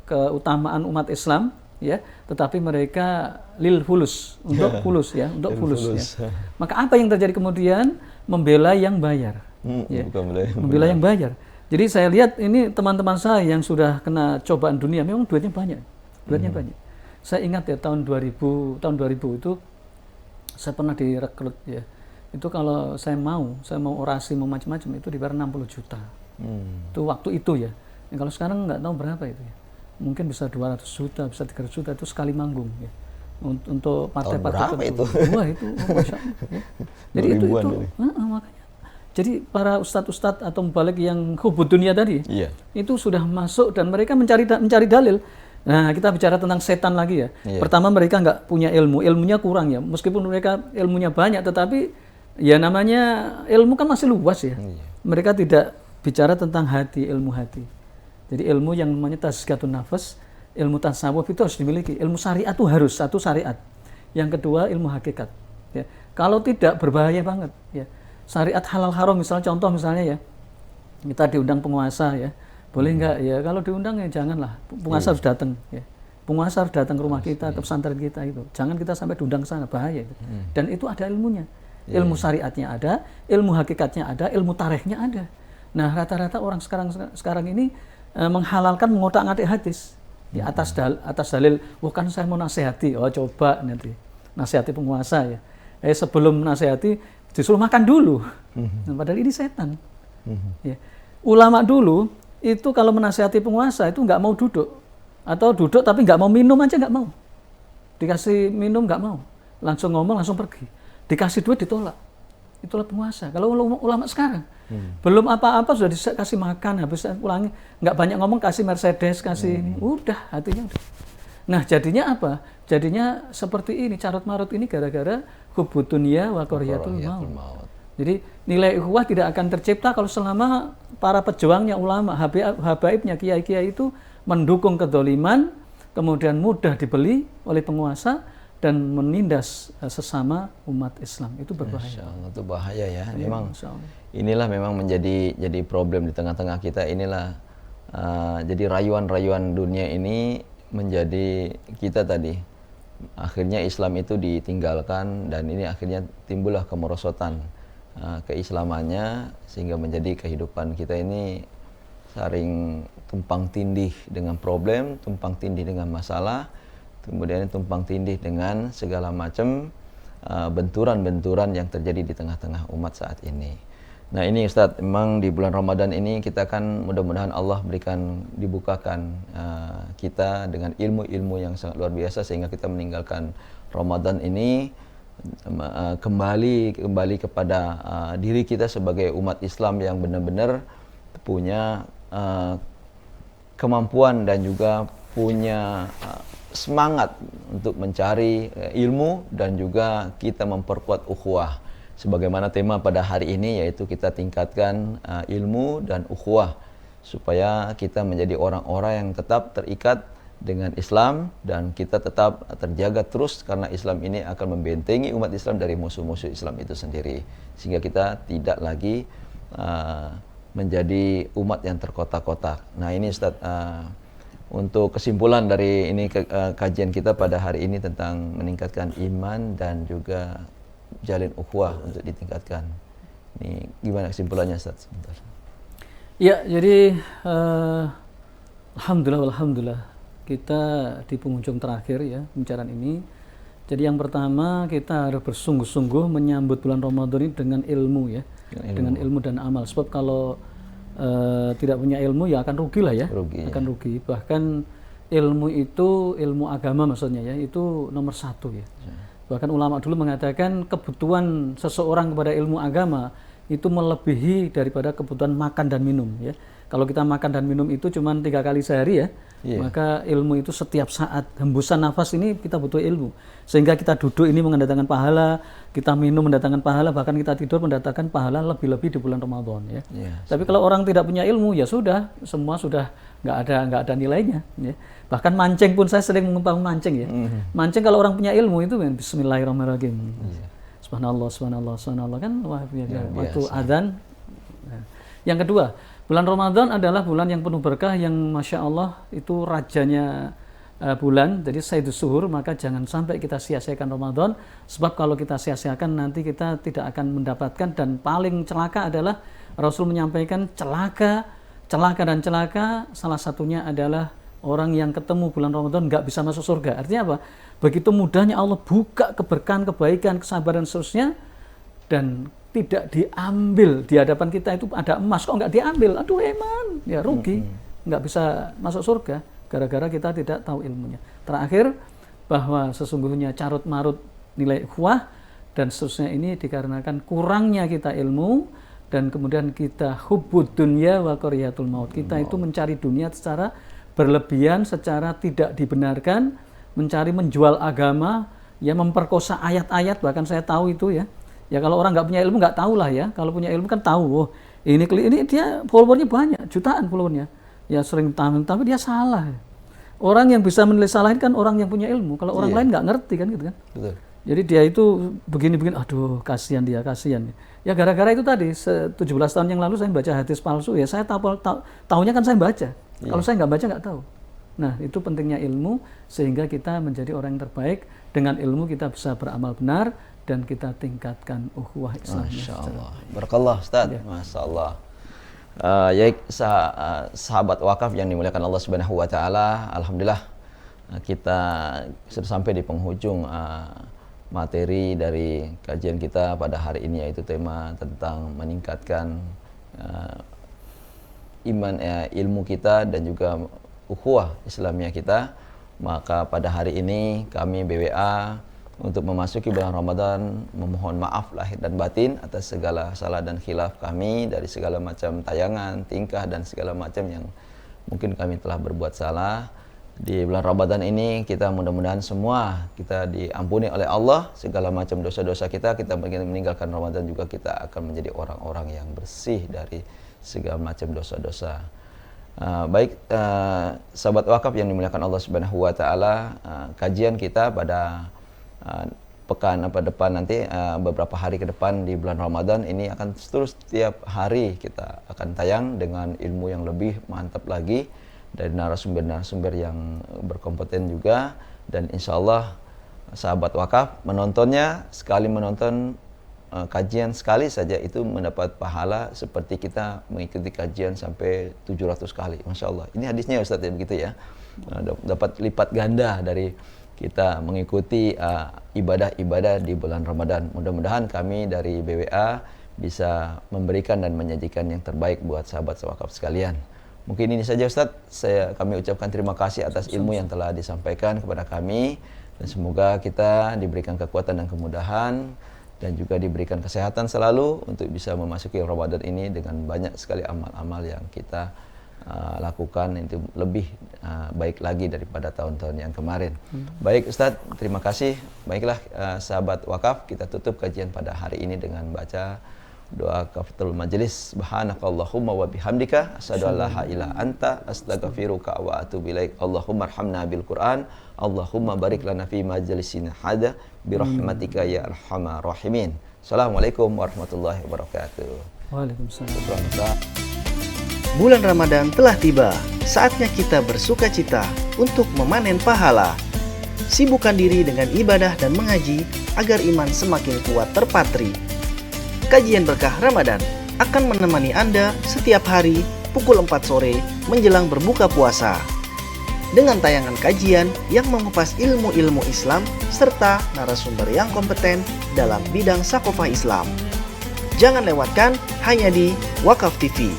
keutamaan umat Islam ya, tetapi mereka lil fulus, untuk fulus ya, untuk fulus ya. Maka apa yang terjadi kemudian? Membela yang bayar. Ya. Membela yang bayar. Jadi saya lihat ini teman-teman saya yang sudah kena cobaan dunia, memang duitnya banyak. Banyak. Saya ingat ya tahun 2000 itu saya pernah direkrut ya. Itu kalau saya mau orasi, mau macam-macam, itu dibayar 60 juta. Itu waktu itu ya. Kalau sekarang nggak tahu berapa itu ya. Mungkin bisa 200 juta, bisa 300 juta, itu sekali manggung ya. Untuk partai-partai itu. Wah, itu Masya Allah, ya. Jadi itu makanya. Jadi para ustadz-ustadz atau mubalik yang hubbud dunia tadi, itu sudah masuk dan mereka mencari dalil. Nah, kita bicara tentang setan lagi ya. Pertama, mereka nggak punya ilmunya kurang ya. Meskipun mereka ilmunya banyak, tetapi ya namanya ilmu kan masih luas ya. Mereka tidak bicara tentang hati, ilmu hati. Jadi ilmu yang namanya tazkiyatun nafas, ilmu tasawuf itu harus dimiliki. Ilmu syariat itu harus, satu syariat. Yang kedua ilmu hakikat. Ya. Kalau tidak berbahaya banget. Ya. Syariat halal haram contoh misalnya ya, kita diundang penguasa ya, boleh nggak ya? Kalau diundang ya janganlah. Penguasa harus datang. Ya. Penguasa harus datang ke rumah kita, ke pesantren kita itu. Jangan kita sampai diundang ke sana, bahaya itu. Dan itu ada ilmunya. Ilmu syariatnya ada, ilmu hakikatnya ada, ilmu tarikhnya ada. Nah, rata-rata orang sekarang ini menghalalkan mengotak-ngatik hadis di atas dalil, kan saya mau nasihati, coba nanti nasihati penguasa ya. Sebelum nasihati disuruh makan dulu. Nah, padahal ini setan. Ya. Ulama dulu itu kalau menasihati penguasa itu nggak mau duduk, atau duduk tapi nggak mau minum aja, nggak mau. Dikasih minum nggak mau, langsung ngomong langsung pergi. Dikasih duit ditolak. itulah penguasa. Kalau ulama sekarang belum apa-apa sudah dikasih makan, habis pulangi nggak banyak ngomong, kasih Mercedes, kasih ini, udah hatinya udah. Nah jadinya apa? Jadinya seperti ini, carut marut ini gara-gara hubbud dunya wa karihatul maut. Jadi nilai ukhuwah tidak akan tercipta kalau selama para pejuangnya, ulama, habaibnya, kiai-kiai itu mendukung kedzaliman, kemudian mudah dibeli oleh penguasa dan menindas sesama umat Islam. Itu berbahaya. Itu bahaya ya. Memang Masya Allah. inilah memang jadi problem di tengah-tengah kita. Inilah jadi rayuan-rayuan dunia ini menjadi kita tadi. Akhirnya Islam itu ditinggalkan dan ini akhirnya timbullah kemerosotan keislamannya, sehingga menjadi kehidupan kita ini saling tumpang tindih dengan problem, tumpang tindih dengan masalah, kemudian tumpang tindih dengan segala macam benturan-benturan yang terjadi di tengah-tengah umat saat ini. Nah ini Ustadz, memang di bulan Ramadan ini kita kan mudah-mudahan Allah dibukakan kita dengan ilmu-ilmu yang sangat luar biasa, sehingga kita meninggalkan Ramadan ini kembali kepada diri kita sebagai umat Islam yang benar-benar punya kemampuan dan juga punya semangat untuk mencari ilmu, dan juga kita memperkuat ukhuwah. Sebagaimana tema pada hari ini, yaitu kita tingkatkan ilmu dan ukhuwah supaya kita menjadi orang-orang yang tetap terikat dengan Islam dan kita tetap terjaga terus, karena Islam ini akan membentengi umat Islam dari musuh-musuh Islam itu sendiri, sehingga kita tidak lagi menjadi umat yang terkotak-kotak. Nah ini Ustaz, untuk kesimpulan dari ini kajian kita pada hari ini tentang meningkatkan iman dan juga jalin ukhuwah untuk ditingkatkan. Ini gimana kesimpulannya Ustaz? Sebentar. Ya, jadi alhamdulillah kita di penghujung terakhir ya pembicaraan ini. Jadi yang pertama kita harus bersungguh-sungguh menyambut bulan Ramadan ini dengan ilmu ya, dengan ilmu dan amal. Sebab kalau tidak punya ilmu ya akan rugi lah ya, akan rugi. Bahkan ilmu itu, ilmu agama maksudnya ya, itu nomor satu ya. Bahkan ulama dulu mengatakan kebutuhan seseorang kepada ilmu agama itu melebihi daripada kebutuhan makan dan minum ya. Kalau kita makan dan minum itu cuma 3 kali sehari ya, maka ilmu itu setiap saat. Hembusan nafas ini kita butuh ilmu, sehingga kita duduk ini mendatangkan pahala, kita minum mendatangkan pahala, bahkan kita tidur mendatangkan pahala lebih-lebih di bulan Ramadan ya. Tapi kalau orang tidak punya ilmu ya sudah, semua sudah nggak ada nilainya ya. Bahkan mancing pun saya sering mengumpang mancing ya. Mancing kalau orang punya ilmu itu bismillahirrahmanirrahim. Subhanallah, subhanallah, subhanallah kan wah ya, waktu adzan. Nah. Yang kedua, bulan Ramadan adalah bulan yang penuh berkah, yang Masya Allah itu rajanya bulan, jadi Sayyidus Suhur, maka jangan sampai kita sia-siakan Ramadan, sebab kalau kita sia-siakan nanti kita tidak akan mendapatkan, dan paling celaka adalah Rasul menyampaikan celaka salah satunya adalah orang yang ketemu bulan Ramadan nggak bisa masuk surga. Artinya apa? Begitu mudahnya Allah buka keberkahan, kebaikan, kesabaran seterusnya, dan tidak diambil di hadapan kita. Itu ada emas kok nggak diambil, aduh eman, ya rugi, nggak bisa masuk surga gara-gara kita tidak tahu ilmunya. Terakhir, bahwa sesungguhnya carut marut nilai ukhuwah dan seterusnya ini dikarenakan kurangnya kita ilmu, dan kemudian kita hubbud dunya wa karihatul maut. Kita itu mencari dunia secara berlebihan, secara tidak dibenarkan, menjual agama, ya memperkosa ayat-ayat. Bahkan saya tahu itu ya. Ya kalau orang nggak punya ilmu nggak tahu lah ya. Kalau punya ilmu kan tahu, oh ini dia followernya banyak, jutaan followernya. Ya sering tahu, tapi dia salah. Orang yang bisa menilai salah ini kan orang yang punya ilmu. Kalau orang lain nggak ngerti kan gitu kan. Betul. Jadi dia itu begini-begini, aduh kasihan dia, kasihan. Ya gara-gara itu tadi, 17 tahun yang lalu saya baca hadis palsu, ya saya tahunya kan saya baca. Kalau saya nggak baca nggak tahu. Nah itu pentingnya ilmu, sehingga kita menjadi orang yang terbaik. Dengan ilmu kita bisa beramal benar, dan kita tingkatkan ukhuwah Islam. Masya Allah. Barakallah Ustaz. Ya. Masya Allah. Ya sahabat wakaf yang dimuliakan Allah Subhanahu wa taala, alhamdulillah kita sudah sampai di penghujung materi dari kajian kita pada hari ini, yaitu tema tentang meningkatkan iman ilmu kita dan juga ukhuwah Islamiyah kita. Maka pada hari ini kami BWA untuk memasuki bulan Ramadan, memohon maaf lahir dan batin atas segala salah dan khilaf kami dari segala macam tayangan, tingkah dan segala macam yang mungkin kami telah berbuat salah. Di bulan Ramadan ini kita mudah-mudahan semua kita diampuni oleh Allah segala macam dosa-dosa kita. Kita meninggalkan Ramadan juga kita akan menjadi orang-orang yang bersih dari segala macam dosa-dosa. Sahabat wakaf yang dimuliakan Allah Subhanahu wa taala, kajian kita pada pekan depan nanti, beberapa hari ke depan di bulan Ramadan ini akan terus setiap hari kita akan tayang dengan ilmu yang lebih mantap lagi dari narasumber-narasumber yang berkompeten juga, dan insya Allah sahabat wakaf menontonnya, sekali menonton kajian sekali saja itu mendapat pahala seperti kita mengikuti kajian sampai 700 kali. Masya Allah, ini hadisnya Ustaz ya, begitu ya, dapat lipat ganda dari kita mengikuti ibadah-ibadah di bulan Ramadan. Mudah-mudahan kami dari BWA bisa memberikan dan menyajikan yang terbaik buat sahabat wakaf sekalian. Mungkin ini saja Ustadz, kami ucapkan terima kasih atas ilmu yang telah disampaikan kepada kami, dan semoga kita diberikan kekuatan dan kemudahan dan juga diberikan kesehatan selalu untuk bisa memasuki Ramadan ini dengan banyak sekali amal-amal yang kita lakukan itu lebih baik lagi daripada tahun-tahun yang kemarin. Baik Ustadz, terima kasih. Baiklah sahabat wakaf, kita tutup kajian pada hari ini dengan baca doa kafatul majelis. Subhanakallahumma wa bihamdika asyhadu an la ilaha illa anta astaghfiruka wa atubu ilaik. Allahumma arhamna bil Qur'an, Allahumma barik lana fi majlisina hada bi rahmatika ya arhamar rahimin. Assalamualaikum warahmatullahi wabarakatuh. Waalaikumsalam. Bulan Ramadan telah tiba, saatnya kita bersukacita untuk memanen pahala. Sibukkan diri dengan ibadah dan mengaji agar iman semakin kuat terpatri. Kajian Berkah Ramadan akan menemani Anda setiap hari pukul 4 sore menjelang berbuka puasa. Dengan tayangan kajian yang mengupas ilmu-ilmu Islam serta narasumber yang kompeten dalam bidang sakofah Islam. Jangan lewatkan hanya di Wakaf TV.